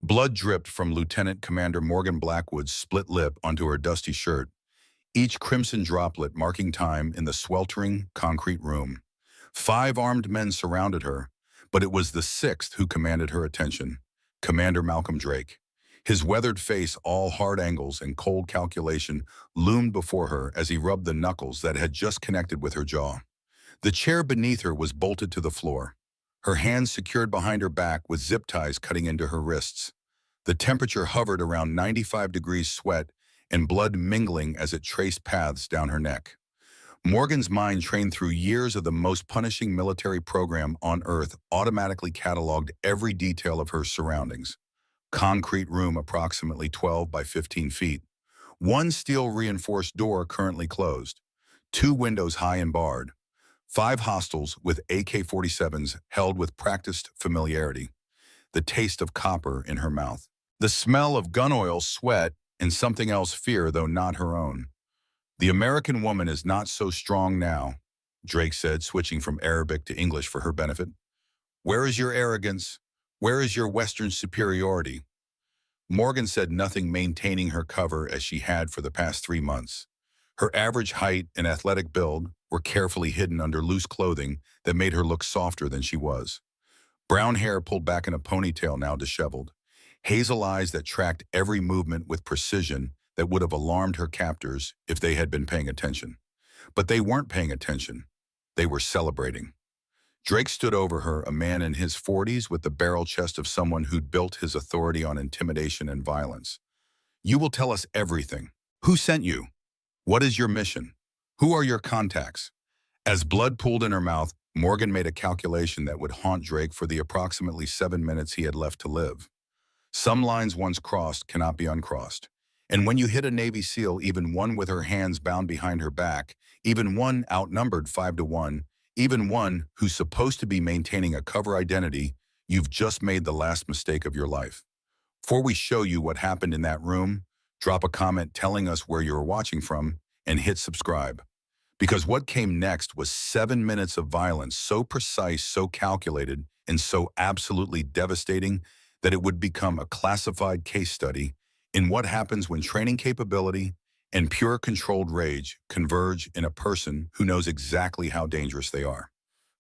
Blood dripped from Lieutenant Commander Morgan Blackwood's split lip onto her dusty shirt, each crimson droplet marking time in the sweltering concrete room. 5 armed men surrounded her, but it was the 6th who commanded her attention, Commander Malcolm Drake. His weathered face, all hard angles and cold calculation, loomed before her as he rubbed the knuckles that had just connected with her jaw. The chair beneath her was bolted to the floor, her hands secured behind her back with zip ties cutting into her wrists. The temperature hovered around 95 degrees, sweat and blood mingling as it traced paths down her neck. Morgan's mind, trained through years of the most punishing military program on Earth, automatically cataloged every detail of her surroundings. Concrete room approximately 12 by 15 feet. 1 steel-reinforced door currently closed. 2 windows high and barred. 5 hostiles with AK-47s held with practiced familiarity. The taste of copper in her mouth. The smell of gun oil, sweat, and something else, fear, though not her own. "The American woman is not so strong now," Drake said, switching from Arabic to English for her benefit. "Where is your arrogance? Where is your Western superiority?" Morgan said nothing, maintaining her cover as she had for the past 3 months. Her average height and athletic build were carefully hidden under loose clothing that made her look softer than she was. Brown hair pulled back in a ponytail, now disheveled. Hazel eyes that tracked every movement with precision that would have alarmed her captors if they had been paying attention. But they weren't paying attention. They were celebrating. Drake stood over her, a man in his 40s with the barrel chest of someone who'd built his authority on intimidation and violence. "You will tell us everything. Who sent you? What is your mission? Who are your contacts?" As blood pooled in her mouth, Morgan made a calculation that would haunt Drake for the approximately 7 minutes he had left to live. Some lines once crossed cannot be uncrossed. And when you hit a Navy SEAL, even one with her hands bound behind her back, even one outnumbered 5-1, even one who's supposed to be maintaining a cover identity, you've just made the last mistake of your life. Before we show you what happened in that room, drop a comment telling us where you're watching from and hit subscribe. Because what came next was 7 minutes of violence, so precise, so calculated, and so absolutely devastating that it would become a classified case study in what happens when training capability and pure controlled rage converge in a person who knows exactly how dangerous they are.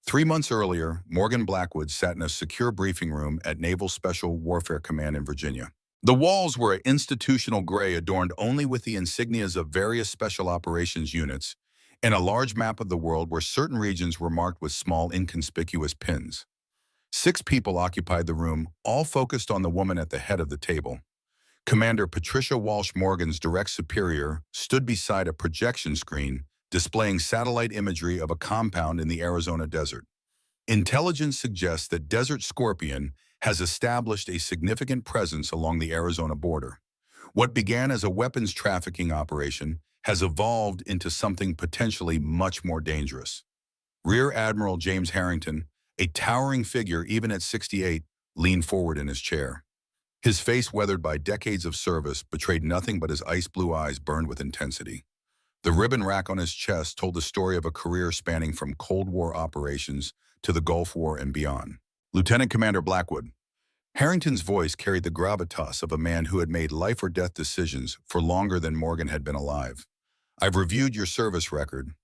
3 months earlier, Morgan Blackwood sat in a secure briefing room at Naval Special Warfare Command in Virginia. The walls were institutional gray, adorned only with the insignias of various special operations units, and a large map of the world where certain regions were marked with small, inconspicuous pins. 6 people occupied the room, all focused on the woman at the head of the table. Commander Patricia Walsh, Morgan's direct superior, stood beside a projection screen displaying satellite imagery of a compound in the Arizona desert. Intelligence suggests that Desert Scorpion has established a significant presence along the Arizona border. What began as a weapons trafficking operation has evolved into something potentially much more dangerous. Rear Admiral James Harrington, a towering figure even at 68, leaned forward in his chair. His face, weathered by decades of service, betrayed nothing but his ice-blue eyes burned with intensity. The ribbon rack on his chest told the story of a career spanning from Cold War operations to the Gulf War and beyond. "Lieutenant Commander Blackwood." Harrington's voice carried the gravitas of a man who had made life-or-death decisions for longer than Morgan had been alive. "I've reviewed your service record.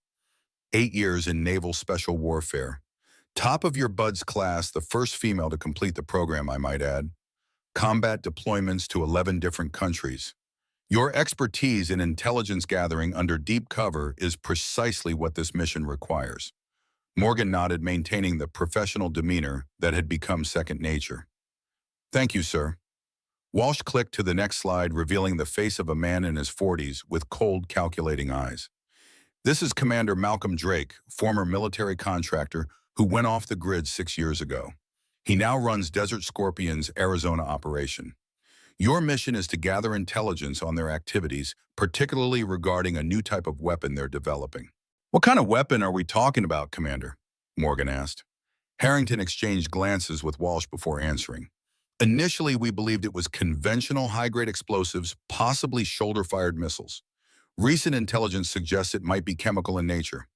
8 years in naval special warfare. Top of your buds class, the first female to complete the program, I might add. Combat deployments to 11 different countries. Your expertise in intelligence gathering under deep cover is precisely what this mission requires." Morgan nodded, maintaining the professional demeanor that had become second nature. "Thank you, sir." Walsh clicked to the next slide, revealing the face of a man in his 40s with cold, calculating eyes. "This is Commander Malcolm Drake, former military contractor who went off the grid 6 years ago. He now runs Desert Scorpion's Arizona operation. Your mission is to gather intelligence on their activities, particularly regarding a new type of weapon they're developing." "What kind of weapon are we talking about, Commander?" Morgan asked. Harrington exchanged glances with Walsh before answering. "Initially, we believed it was conventional high-grade explosives, possibly shoulder-fired missiles. Recent intelligence suggests it might be chemical in nature."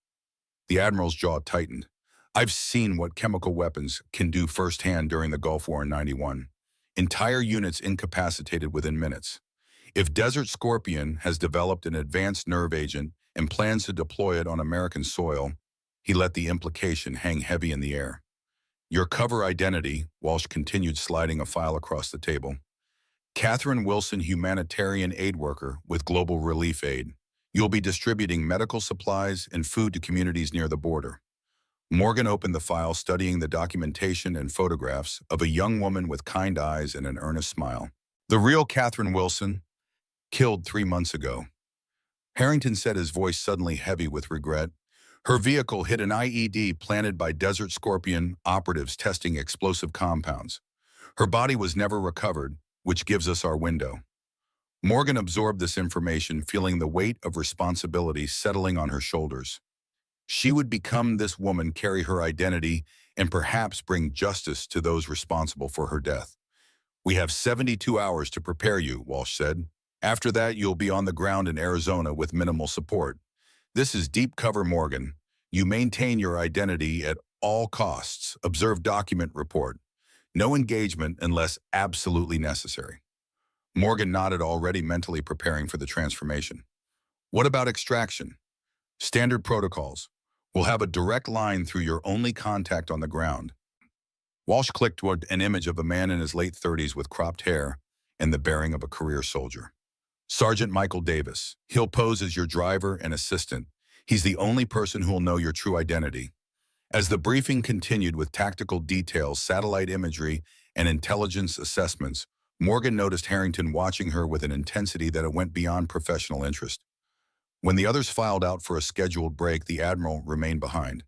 The Admiral's jaw tightened. "I've seen what chemical weapons can do firsthand during the Gulf War in '91. entire units incapacitated within minutes. If Desert Scorpion has developed an advanced nerve agent and plans to deploy it on American soil, he let the implication hang heavy in the air. Your cover identity, Walsh continued, sliding a file across the table. Catherine Wilson, humanitarian aid worker with Global Relief Aid. You'll be distributing medical supplies and food to communities near the border. Morgan opened the file, studying the documentation and photographs of a young woman with kind eyes and an earnest smile. The real Catherine Wilson, killed 3 months ago. Harrington said, his voice suddenly heavy with regret. Her vehicle hit an IED planted by Desert Scorpion operatives testing explosive compounds. Her body was never recovered, which gives us our window. Morgan absorbed this information, feeling the weight of responsibility settling on her shoulders. She would become this woman, carry her identity, and perhaps bring justice to those responsible for her death. We have 72 hours to prepare you, Walsh said. After that, you'll be on the ground in Arizona with minimal support. This is deep cover, Morgan. You maintain your identity at all costs. Observe document report. No engagement unless absolutely necessary. Morgan nodded, already mentally preparing for the transformation. What about extraction? Standard protocols. We'll have a direct line through your only contact on the ground. Walsh clicked toward an image of a man in his late 30s with cropped hair and the bearing of a career soldier. Sergeant Michael Davis. He'll pose as your driver and assistant. He's the only person who'll know your true identity. As the briefing continued with tactical details, satellite imagery, and intelligence assessments, Morgan noticed Harrington watching her with an intensity that went beyond professional interest. When the others filed out for a scheduled break, the Admiral remained behind.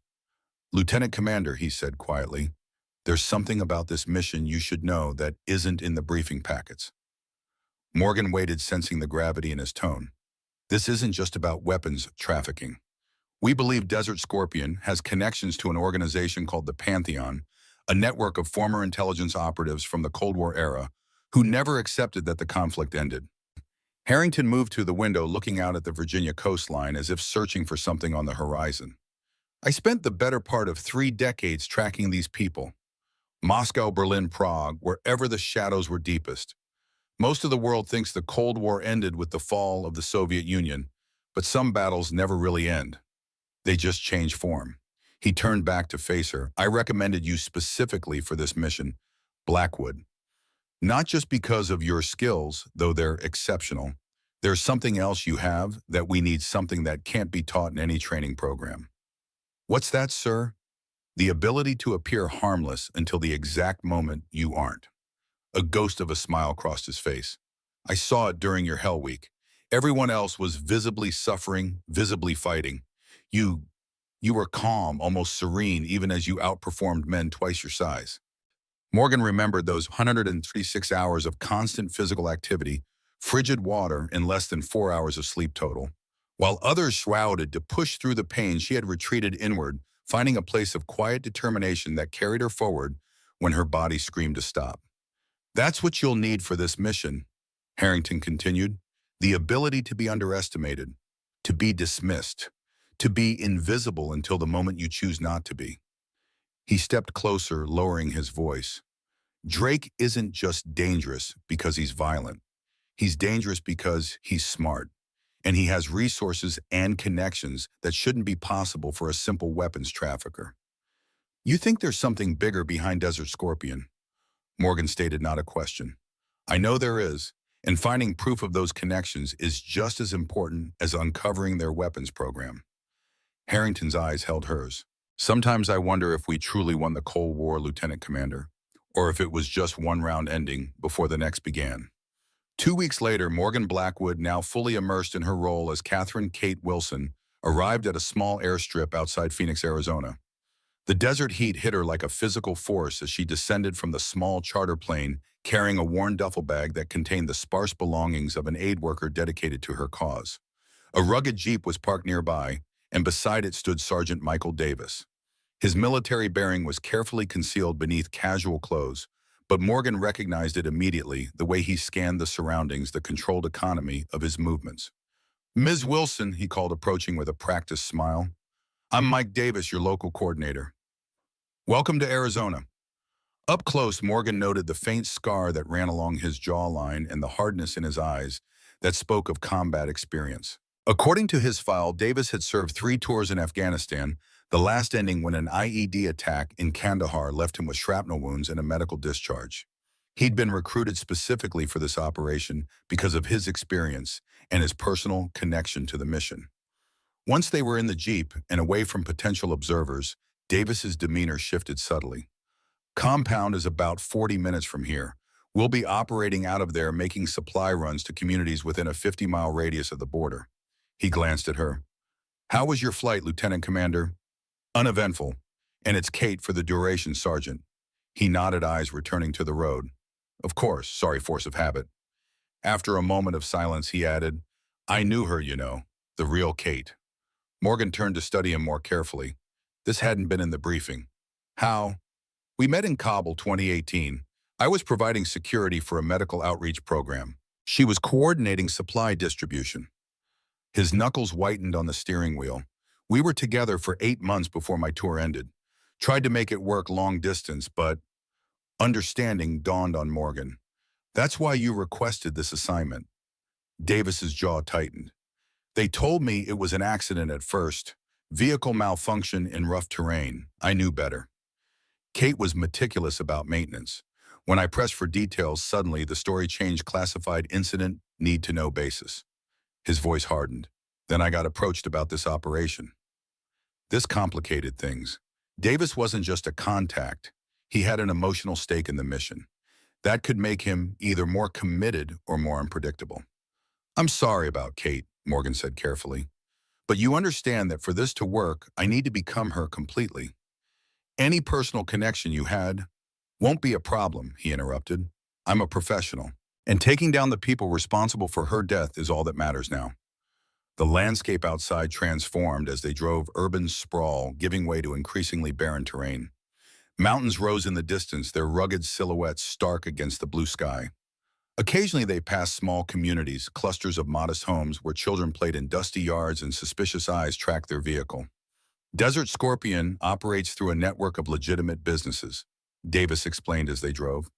Lieutenant Commander, he said quietly, there's something about this mission you should know that isn't in the briefing packets. Morgan waited, sensing the gravity in his tone. This isn't just about weapons trafficking. We believe Desert Scorpion has connections to an organization called the Pantheon, a network of former intelligence operatives from the Cold War era who never accepted that the conflict ended. Harrington moved to the window, looking out at the Virginia coastline as if searching for something on the horizon. I spent the better part of 3 decades tracking these people. Moscow, Berlin, Prague, wherever the shadows were deepest. Most of the world thinks the Cold War ended with the fall of the Soviet Union, but some battles never really end. They just change form. He turned back to face her. I recommended you specifically for this mission, Blackwood. Not just because of your skills, though they're exceptional. There's something else you have that we need, something that can't be taught in any training program. What's that, sir? The ability to appear harmless until the exact moment you aren't. A ghost of a smile crossed his face. I saw it during your Hell Week. Everyone else was visibly suffering, visibly fighting. You were calm, almost serene, even as you outperformed men twice your size. Morgan remembered those 136 hours of constant physical activity, frigid water, and less than 4 hours of sleep total. While others shrouded to push through the pain, she had retreated inward, finding a place of quiet determination that carried her forward when her body screamed to stop. That's what you'll need for this mission, Harrington continued. The ability to be underestimated, to be dismissed, to be invisible until the moment you choose not to be. He stepped closer, lowering his voice. Drake isn't just dangerous because he's violent. He's dangerous because he's smart, and he has resources and connections that shouldn't be possible for a simple weapons trafficker. You think there's something bigger behind Desert Scorpion? Morgan stated, not a question. I know there is, and finding proof of those connections is just as important as uncovering their weapons program. Harrington's eyes held hers. Sometimes I wonder if we truly won the Cold War, Lieutenant Commander, or if it was just one round ending before the next began. 2 weeks later, Morgan Blackwood, now fully immersed in her role as Catherine Kate Wilson, arrived at a small airstrip outside Phoenix, Arizona. The desert heat hit her like a physical force as she descended from the small charter plane, carrying a worn duffel bag that contained the sparse belongings of an aid worker dedicated to her cause. A rugged Jeep was parked nearby, and beside it stood Sergeant Michael Davis. His military bearing was carefully concealed beneath casual clothes, but Morgan recognized it immediately, the way he scanned the surroundings, the controlled economy of his movements. Ms. Wilson, he called, approaching with a practiced smile. I'm Mike Davis, your local coordinator. Welcome to Arizona. Up close, Morgan noted the faint scar that ran along his jawline and the hardness in his eyes that spoke of combat experience. According to his file, Davis had served 3 tours in Afghanistan, the last ending when an IED attack in Kandahar left him with shrapnel wounds and a medical discharge. He'd been recruited specifically for this operation because of his experience and his personal connection to the mission. Once they were in the Jeep and away from potential observers, Davis's demeanor shifted subtly. Compound is about 40 minutes from here. We'll be operating out of there, making supply runs to communities within a 50-mile radius of the border. He glanced at her. How was your flight, Lieutenant Commander? Uneventful. And it's Kate for the duration, Sergeant. He nodded, eyes returning to the road. Of course, sorry, force of habit. After a moment of silence, he added, I knew her, you know, the real Kate. Morgan turned to study him more carefully. This hadn't been in the briefing. How? We met in Kabul 2018. I was providing security for a medical outreach program. She was coordinating supply distribution. His knuckles whitened on the steering wheel. We were together for 8 months before my tour ended. Tried to make it work long distance, but understanding dawned on Morgan. That's why you requested this assignment. Davis's jaw tightened. They told me it was an accident at first. Vehicle malfunction in rough terrain. I knew better. Kate was meticulous about maintenance. When I pressed for details, suddenly the story changed classified incident, need-to-know basis. His voice hardened. Then I got approached about this operation. This complicated things. Davis wasn't just a contact. He had an emotional stake in the mission. That could make him either more committed or more unpredictable. I'm sorry about Kate, Morgan said carefully. But you understand that for this to work, I need to become her completely. Any personal connection you had won't be a problem, he interrupted. I'm a professional, and taking down the people responsible for her death is all that matters now. The landscape outside transformed as they drove urban sprawl, giving way to increasingly barren terrain. Mountains rose in the distance, their rugged silhouettes stark against the blue sky. Occasionally they passed small communities, clusters of modest homes where children played in dusty yards and suspicious eyes tracked their vehicle. Desert Scorpion operates through a network of legitimate businesses, Davis explained as they drove.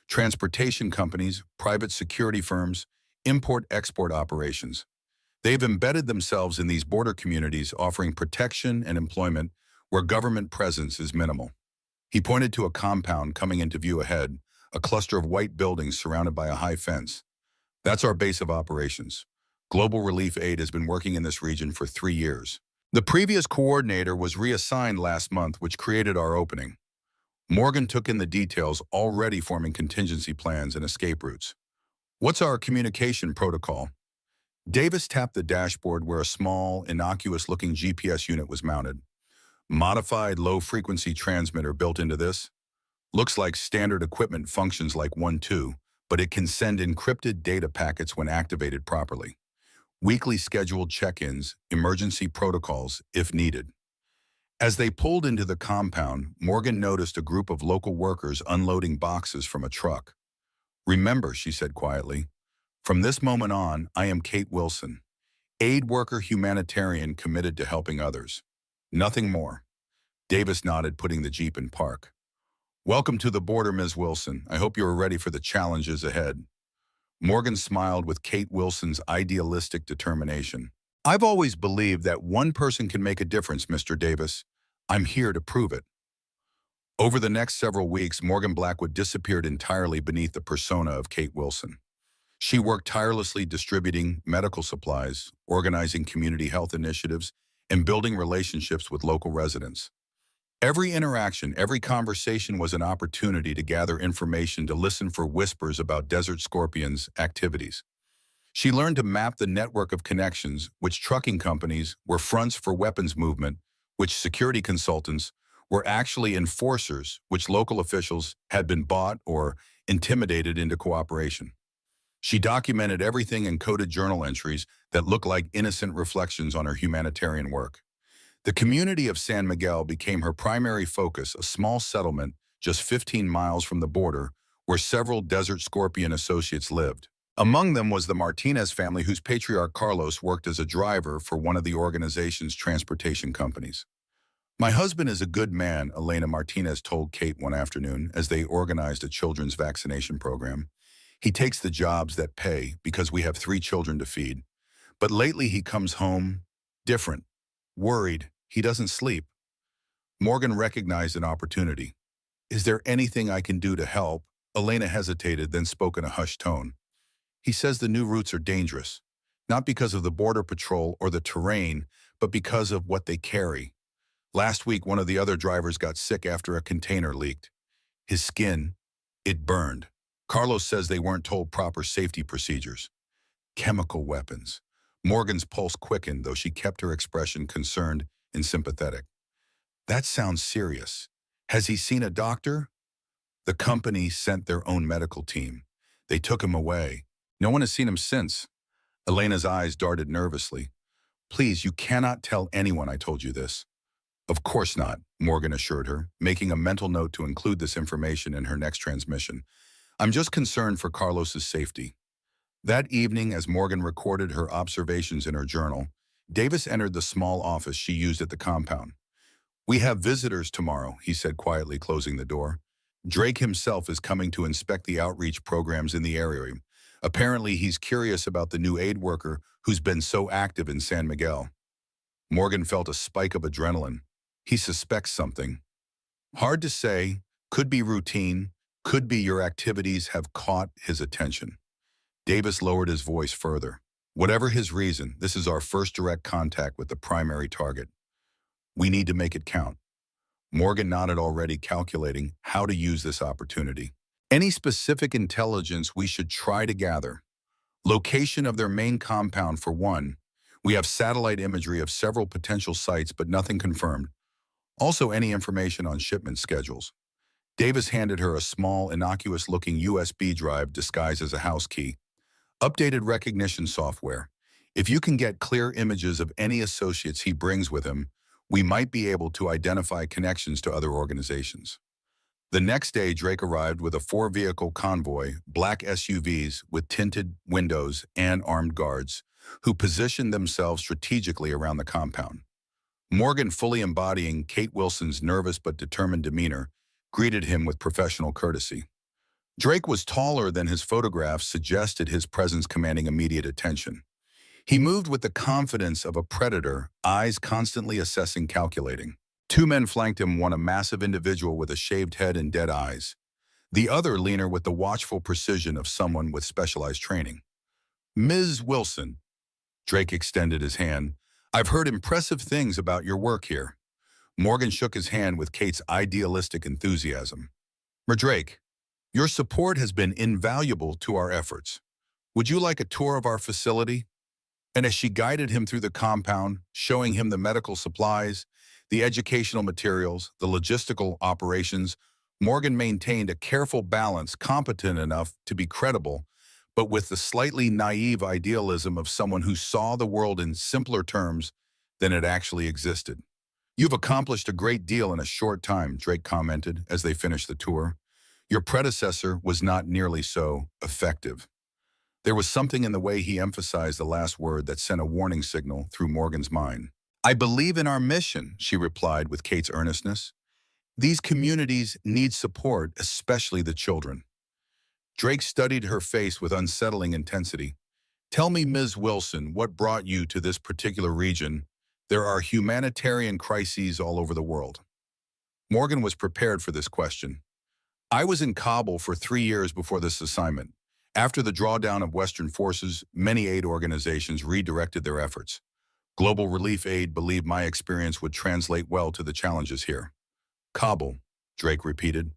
Transportation companies, private security firms, import-export operations. They've embedded themselves in these border communities, offering protection and employment where government presence is minimal. He pointed to a compound coming into view ahead, a cluster of white buildings surrounded by a high fence. That's our base of operations. Global Relief Aid has been working in this region for 3 years. The previous coordinator was reassigned last month, which created our opening. Morgan took in the details, already forming contingency plans and escape routes. What's our communication protocol? Davis tapped the dashboard where a small, innocuous-looking GPS unit was mounted. Modified low-frequency transmitter built into this. Looks like standard equipment functions like 1-2, but it can send encrypted data packets when activated properly. Weekly scheduled check-ins, emergency protocols if needed. As they pulled into the compound, Morgan noticed a group of local workers unloading boxes from a truck. Remember, she said quietly, from this moment on, I am Kate Wilson, aid worker humanitarian committed to helping others. Nothing more. Davis nodded, putting the Jeep in park. Welcome to the border, Ms. Wilson. I hope you are ready for the challenges ahead. Morgan smiled with Kate Wilson's idealistic determination. I've always believed that one person can make a difference, Mr. Davis. I'm here to prove it. Over the next several weeks, Morgan Blackwood disappeared entirely beneath the persona of Kate Wilson. She worked tirelessly distributing medical supplies, organizing community health initiatives, and building relationships with local residents. Every interaction, every conversation was an opportunity to gather information, to listen for whispers about Desert Scorpion's activities. She learned to map the network of connections, which trucking companies were fronts for weapons movement, which security consultants were actually enforcers, which local officials had been bought or intimidated into cooperation. She documented everything in coded journal entries that looked like innocent reflections on her humanitarian work. The community of San Miguel became her primary focus, a small settlement just 15 miles from the border where several Desert Scorpion associates lived. Among them was the Martinez family, whose patriarch Carlos worked as a driver for one of the organization's transportation companies. My husband is a good man, Elena Martinez told Kate one afternoon as they organized a children's vaccination program. He takes the jobs that pay because we have 3 children to feed. But lately he comes home different, worried. He doesn't sleep. Morgan recognized an opportunity. Is there anything I can do to help? Elena hesitated, then spoke in a hushed tone. He says the new routes are dangerous, not because of the border patrol or the terrain, but because of what they carry. Last week, one of the other drivers got sick after a container leaked. His skin, it burned. Carlos says they weren't told proper safety procedures. Chemical weapons. Morgan's pulse quickened, though she kept her expression concerned and sympathetic. That sounds serious. Has he seen a doctor? The company sent their own medical team. They took him away. No one has seen him since. Elena's eyes darted nervously. Please, you cannot tell anyone I told you this. Of course not, Morgan assured her, making a mental note to include this information in her next transmission. I'm just concerned for Carlos's safety. That evening, as Morgan recorded her observations in her journal, Davis entered the small office she used at the compound. We have visitors tomorrow, he said quietly, closing the door. Drake himself is coming to inspect the outreach programs in the area. Apparently, he's curious about the new aid worker who's been so active in San Miguel. Morgan felt a spike of adrenaline. He suspects something. Hard to say, could be routine, could be your activities have caught his attention. Davis lowered his voice further. Whatever his reason, this is our first direct contact with the primary target. We need to make it count. Morgan nodded, already calculating how to use this opportunity. Any specific intelligence we should try to gather? Location of their main compound for one. We have satellite imagery of several potential sites, but nothing confirmed. Also, any information on shipment schedules. Davis handed her a small, innocuous-looking USB drive disguised as a house key. Updated recognition software. If you can get clear images of any associates he brings with him, we might be able to identify connections to other organizations. The next day, Drake arrived with a 4-vehicle convoy, black SUVs with tinted windows and armed guards, who positioned themselves strategically around the compound. Morgan, fully embodying Kate Wilson's nervous but determined demeanor, greeted him with professional courtesy. Drake was taller than his photographs suggested, his presence commanding immediate attention. He moved with the confidence of a predator, eyes constantly assessing, calculating. 2 men flanked him, one a massive individual with a shaved head and dead eyes. The other leaner with the watchful precision of someone with specialized training. Ms. Wilson, Drake extended his hand. I've heard impressive things about your work here. Morgan shook his hand with Kate's idealistic enthusiasm. Drake, your support has been invaluable to our efforts. Would you like a tour of our facility? And as she guided him through the compound, showing him the medical supplies, the educational materials, the logistical operations, Morgan maintained a careful balance, competent enough to be credible, but with the slightly naive idealism of someone who saw the world in simpler terms than it actually existed. You've accomplished a great deal in a short time, Drake commented as they finished the tour. Your predecessor was not nearly so effective. There was something in the way he emphasized the last word that sent a warning signal through Morgan's mind. I believe in our mission, she replied with Kate's earnestness. These communities need support, especially the children. Drake studied her face with unsettling intensity. Tell me, Ms. Wilson, what brought you to this particular region? There are humanitarian crises all over the world. Morgan was prepared for this question. I was in Kabul for 3 years before this assignment. After the drawdown of Western forces, many aid organizations redirected their efforts. Global Relief Aid believed my experience would translate well to the challenges here. Kabul, Drake repeated.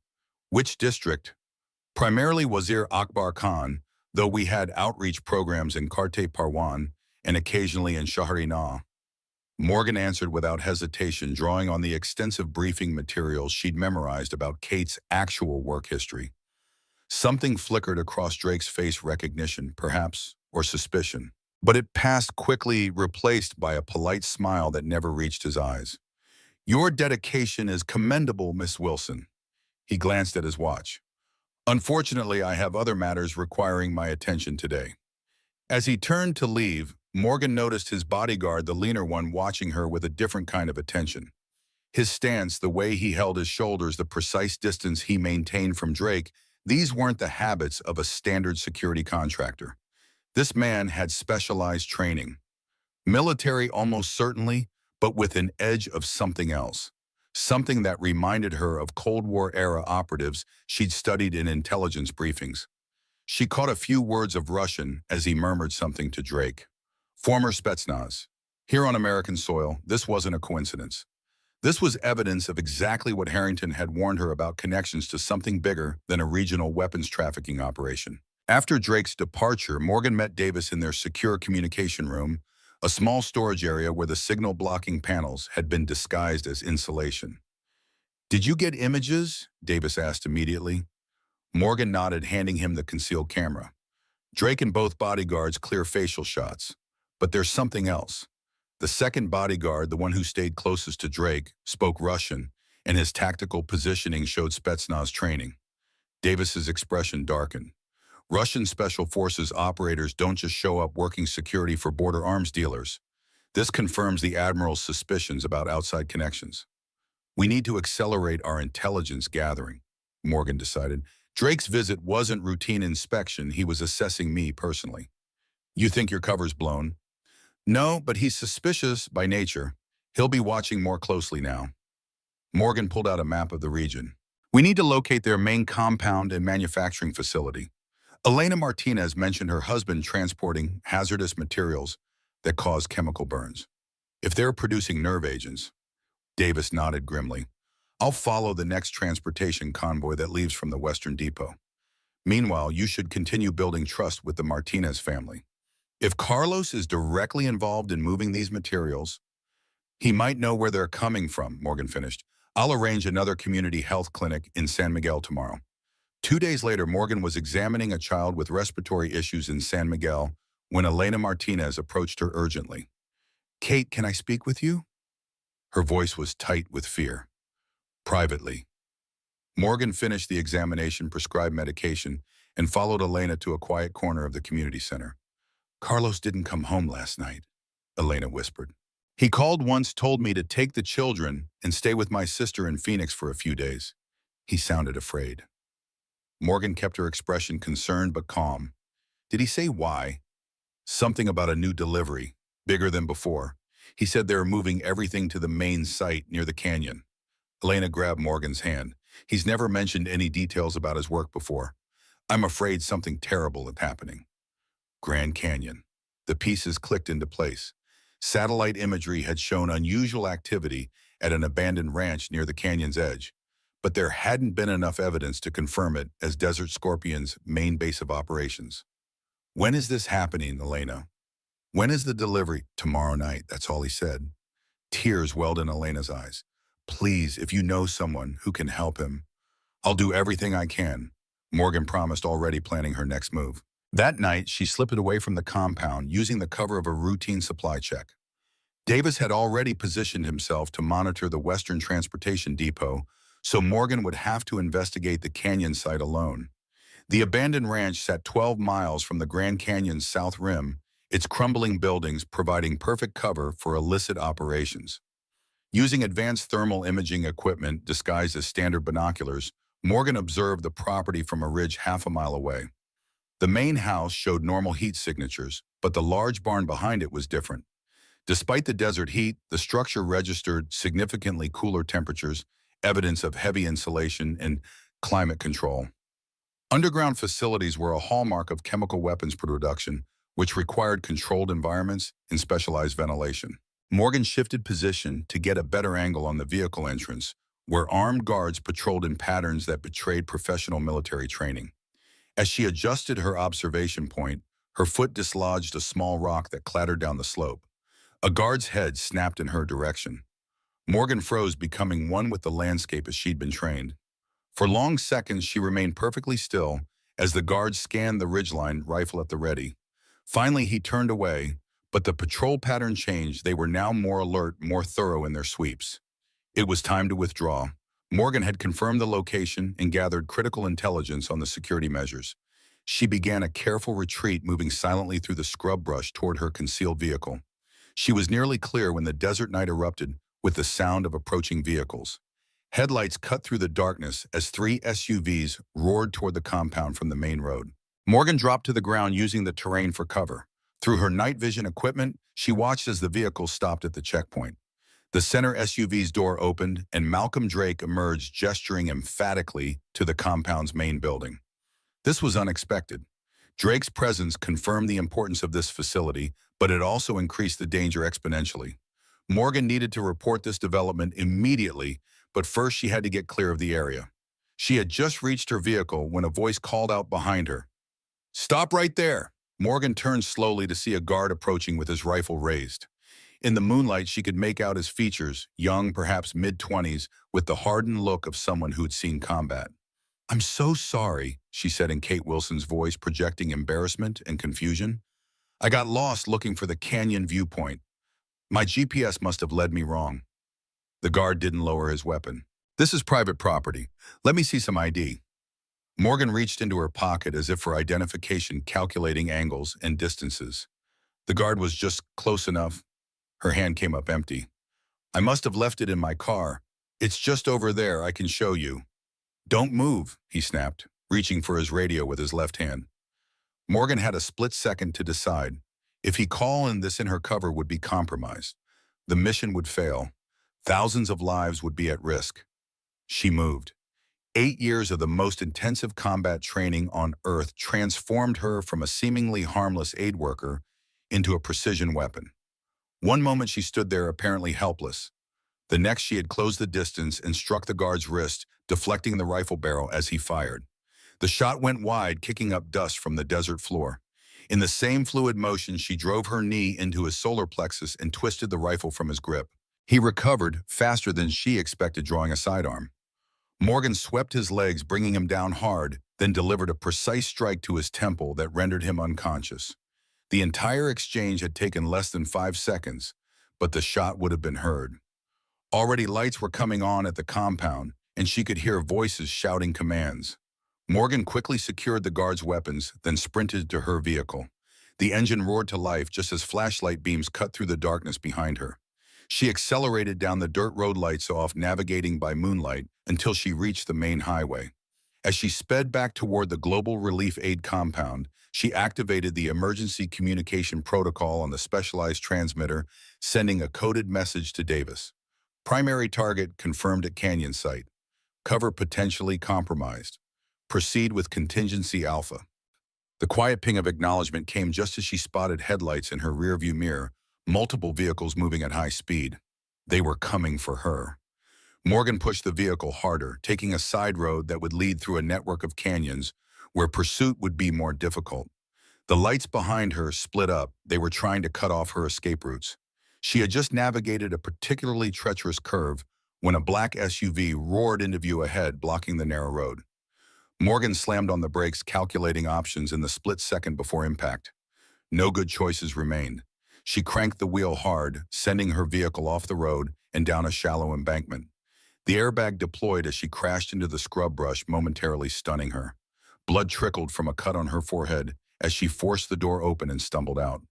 Which district? Primarily Wazir Akbar Khan, though we had outreach programs in Karte Parwan and occasionally in Shahri Na. Morgan answered without hesitation, drawing on the extensive briefing materials she'd memorized about Kate's actual work history. Something flickered across Drake's face, recognition, perhaps, or suspicion. But it passed quickly, replaced by a polite smile that never reached his eyes. Your dedication is commendable, Miss Wilson. He glanced at his watch. Unfortunately, I have other matters requiring my attention today. As he turned to leave, Morgan noticed his bodyguard, the leaner one, watching her with a different kind of attention. His stance, the way he held his shoulders, the precise distance he maintained from Drake, these weren't the habits of a standard security contractor. This man had specialized training. Military almost certainly, but with an edge of something else. Something that reminded her of Cold War-era operatives she'd studied in intelligence briefings. She caught a few words of Russian as he murmured something to Drake. Former Spetsnaz. Here on American soil, this wasn't a coincidence. This was evidence of exactly what Harrington had warned her about: connections to something bigger than a regional weapons trafficking operation. After Drake's departure, Morgan met Davis in their secure communication room, a small storage area where the signal-blocking panels had been disguised as insulation. "Did you get images?" Davis asked immediately. Morgan nodded, handing him the concealed camera. "Drake and both bodyguards clear facial shots. But there's something else." The second bodyguard, the one who stayed closest to Drake, spoke Russian, and his tactical positioning showed Spetsnaz training. Davis's expression darkened. Russian Special Forces operators don't just show up working security for border arms dealers. This confirms the Admiral's suspicions about outside connections. "We need to accelerate our intelligence gathering," Morgan decided. "Drake's visit wasn't routine inspection, he was assessing me personally." "You think your cover's blown?" "No, but he's suspicious by nature. He'll be watching more closely now." Morgan pulled out a map of the region. "We need to locate their main compound and manufacturing facility. Elena Martinez mentioned her husband transporting hazardous materials that cause chemical burns. If they're producing nerve agents..." Davis nodded grimly. "I'll follow the next transportation convoy that leaves from the Western Depot. Meanwhile, you should continue building trust with the Martinez family. If Carlos is directly involved in moving these materials, he might know where they're coming from," Morgan finished. "I'll arrange another community health clinic in San Miguel tomorrow." 2 days later, Morgan was examining a child with respiratory issues in San Miguel when Elena Martinez approached her urgently. "Kate, can I speak with you?" Her voice was tight with fear. "Privately." Morgan finished the examination, prescribed medication, and followed Elena to a quiet corner of the community center. "Carlos didn't come home last night," Elena whispered. "He called once, told me to take the children and stay with my sister in Phoenix for a few days. He sounded afraid." Morgan kept her expression concerned but calm. "Did he say why?" "Something about a new delivery, bigger than before. He said they were moving everything to the main site near the canyon." Elena grabbed Morgan's hand. "He's never mentioned any details about his work before. I'm afraid something terrible is happening." Grand Canyon. The pieces clicked into place. Satellite imagery had shown unusual activity at an abandoned ranch near the canyon's edge, but there hadn't been enough evidence to confirm it as Desert Scorpion's main base of operations. "When is this happening, Elena? When is the delivery?" "Tomorrow night," that's all he said. Tears welled in Elena's eyes. "Please, if you know someone who can help him." "I'll do everything I can," Morgan promised, already planning her next move. That night, she slipped away from the compound, using the cover of a routine supply check. Davis had already positioned himself to monitor the Western Transportation Depot, so Morgan would have to investigate the canyon site alone. The abandoned ranch sat 12 miles from the Grand Canyon's south rim, its crumbling buildings providing perfect cover for illicit operations. Using advanced thermal imaging equipment disguised as standard binoculars, Morgan observed the property from a ridge half a mile away. The main house showed normal heat signatures, but the large barn behind it was different. Despite the desert heat, the structure registered significantly cooler temperatures, evidence of heavy insulation and climate control. Underground facilities were a hallmark of chemical weapons production, which required controlled environments and specialized ventilation. Morgan shifted position to get a better angle on the vehicle entrance, where armed guards patrolled in patterns that betrayed professional military training. As she adjusted her observation point, her foot dislodged a small rock that clattered down the slope. A guard's head snapped in her direction. Morgan froze, becoming one with the landscape as she'd been trained. For long seconds, she remained perfectly still as the guard scanned the ridgeline, rifle at the ready. Finally, he turned away, but the patrol pattern changed. They were now more alert, more thorough in their sweeps. It was time to withdraw. Morgan had confirmed the location and gathered critical intelligence on the security measures. She began a careful retreat, moving silently through the scrub brush toward her concealed vehicle. She was nearly clear when the desert night erupted with the sound of approaching vehicles. Headlights cut through the darkness as three SUVs roared toward the compound from the main road. Morgan dropped to the ground using the terrain for cover. Through her night vision equipment, she watched as the vehicles stopped at the checkpoint. The center SUV's door opened, and Malcolm Drake emerged, gesturing emphatically to the compound's main building. This was unexpected. Drake's presence confirmed the importance of this facility, but it also increased the danger exponentially. Morgan needed to report this development immediately, but first she had to get clear of the area. She had just reached her vehicle when a voice called out behind her. "Stop right there!" Morgan turned slowly to see a guard approaching with his rifle raised. In the moonlight, she could make out his features, young, perhaps mid-20s, with the hardened look of someone who'd seen combat. "I'm so sorry," she said in Kate Wilson's voice, projecting embarrassment and confusion. "I got lost looking for the canyon viewpoint. My GPS must have led me wrong." The guard didn't lower his weapon. "This is private property. Let me see some ID." Morgan reached into her pocket as if for identification, calculating angles and distances. The guard was just close enough. Her hand came up empty. "I must have left it in my car. It's just over there, I can show you." "Don't move," he snapped, reaching for his radio with his left hand. Morgan had a split second to decide. If he called and this in her cover would be compromised. The mission would fail. Thousands of lives would be at risk. She moved. 8 years of the most intensive combat training on Earth transformed her from a seemingly harmless aid worker into a precision weapon. One moment she stood there apparently helpless. The next she had closed the distance and struck the guard's wrist, deflecting the rifle barrel as he fired. The shot went wide, kicking up dust from the desert floor. In the same fluid motion, she drove her knee into his solar plexus and twisted the rifle from his grip. He recovered faster than she expected, drawing a sidearm. Morgan swept his legs, bringing him down hard, then delivered a precise strike to his temple that rendered him unconscious. The entire exchange had taken less than 5 seconds, but the shot would have been heard. Already lights were coming on at the compound, and she could hear voices shouting commands. Morgan quickly secured the guard's weapons, then sprinted to her vehicle. The engine roared to life just as flashlight beams cut through the darkness behind her. She accelerated down the dirt road, lights off, navigating by moonlight until she reached the main highway. As she sped back toward the Global Relief Aid compound, she activated the emergency communication protocol on the specialized transmitter, sending a coded message to Davis. Primary target confirmed at Canyon site. Cover potentially compromised. Proceed with contingency alpha. The quiet ping of acknowledgement came just as she spotted headlights in her rearview mirror, multiple vehicles moving at high speed. They were coming for her. Morgan pushed the vehicle harder, taking a side road that would lead through a network of canyons where pursuit would be more difficult. The lights behind her split up. They were trying to cut off her escape routes. She had just navigated a particularly treacherous curve when a black SUV roared into view ahead, blocking the narrow road. Morgan slammed on the brakes, calculating options in the split second before impact. No good choices remained. She cranked the wheel hard, sending her vehicle off the road and down a shallow embankment. The airbag deployed as she crashed into the scrub brush, momentarily stunning her. Blood trickled from a cut on her forehead as she forced the door open and stumbled out.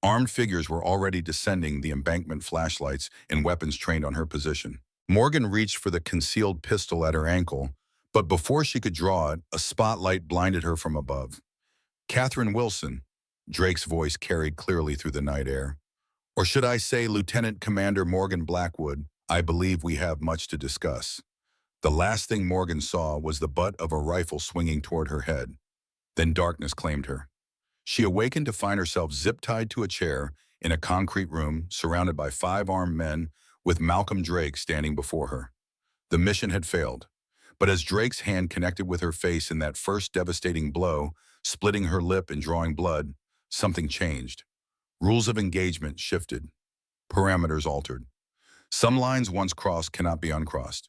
Armed figures were already descending the embankment, flashlights and weapons trained on her position. Morgan reached for the concealed pistol at her ankle, but before she could draw it, a spotlight blinded her from above. "Catherine Wilson," Drake's voice carried clearly through the night air. "Or should I say Lieutenant Commander Morgan Blackwood, I believe we have much to discuss." The last thing Morgan saw was the butt of a rifle swinging toward her head. Then darkness claimed her. She awakened to find herself zip-tied to a chair in a concrete room surrounded by 5 armed men with Malcolm Drake standing before her. The mission had failed. But as Drake's hand connected with her face in that first devastating blow, splitting her lip and drawing blood, something changed. Rules of engagement shifted. Parameters altered. Some lines once crossed cannot be uncrossed.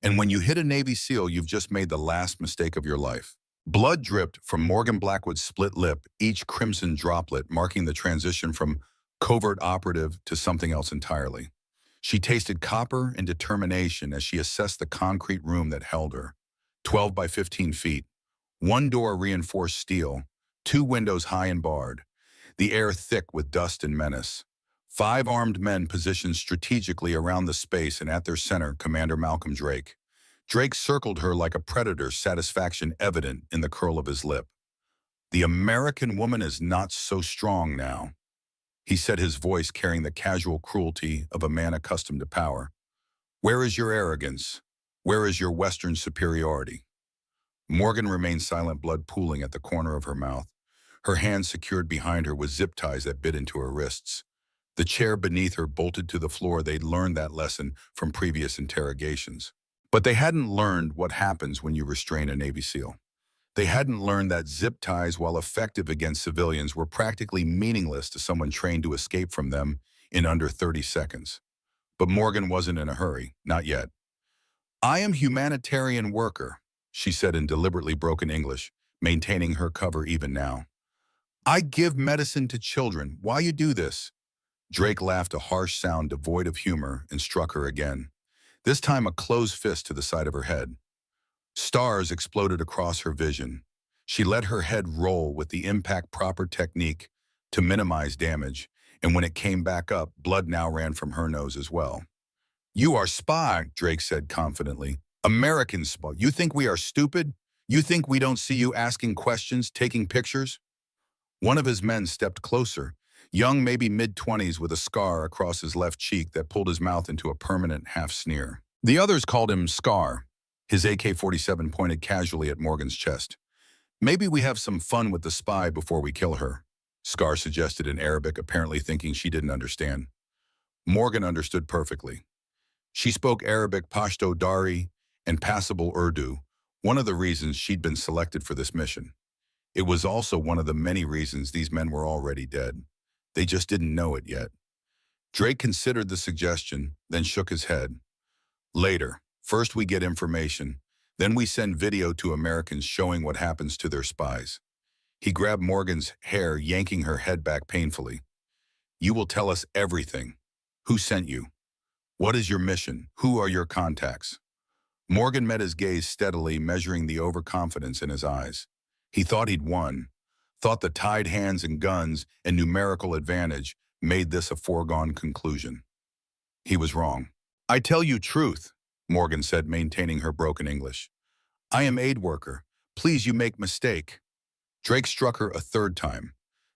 And when you hit a Navy SEAL, you've just made the last mistake of your life. Blood dripped from Morgan Blackwood's split lip, each crimson droplet marking the transition from covert operative to something else entirely. She tasted copper and determination as she assessed the concrete room that held her. 12 by 15 feet. One door reinforced steel, 2 windows high and barred. The air thick with dust and menace. 5 armed men positioned strategically around the space, and at their center, Commander Malcolm Drake. Drake circled her like a predator, satisfaction evident in the curl of his lip. "The American woman is not so strong now," he said, his voice carrying the casual cruelty of a man accustomed to power. "Where is your arrogance? Where is your Western superiority?" Morgan remained silent, blood pooling at the corner of her mouth, her hands secured behind her with zip ties that bit into her wrists. The chair beneath her bolted to the floor. They'd learned that lesson from previous interrogations. But they hadn't learned what happens when you restrain a Navy SEAL. They hadn't learned that zip ties, while effective against civilians, were practically meaningless to someone trained to escape from them in under 30 seconds. But Morgan wasn't in a hurry, not yet. "I am humanitarian worker," she said in deliberately broken English, maintaining her cover even now. "I give medicine to children. Why you do this?" Drake laughed, a harsh sound devoid of humor, and struck her again, this time a closed fist to the side of her head. Stars exploded across her vision. She let her head roll with the impact proper technique to minimize damage, and when it came back up, blood now ran from her nose as well. "You are spy," Drake said confidently. "American spy. You think we are stupid? You think we don't see you asking questions, taking pictures?" One of his men stepped closer, young, maybe mid-20s, with a scar across his left cheek that pulled his mouth into a permanent half-sneer. The others called him Scar. His AK-47 pointed casually at Morgan's chest. "Maybe we have some fun with the spy before we kill her," Scar suggested in Arabic, apparently thinking she didn't understand. Morgan understood perfectly. She spoke Arabic, Pashto, Dari, and passable Urdu, one of the reasons she'd been selected for this mission. It was also one of the many reasons these men were already dead. They just didn't know it yet. Drake considered the suggestion, then shook his head. "Later. First we get information, then we send video to Americans showing what happens to their spies." He grabbed Morgan's hair, yanking her head back painfully. "You will tell us everything. Who sent you? What is your mission? Who are your contacts?" Morgan met his gaze steadily, measuring the overconfidence in his eyes. He thought he'd won, thought the tied hands and guns and numerical advantage made this a foregone conclusion. He was wrong. "I tell you truth," Morgan said, maintaining her broken English. "I am aid worker. Please, you make mistake." Drake struck her a third time.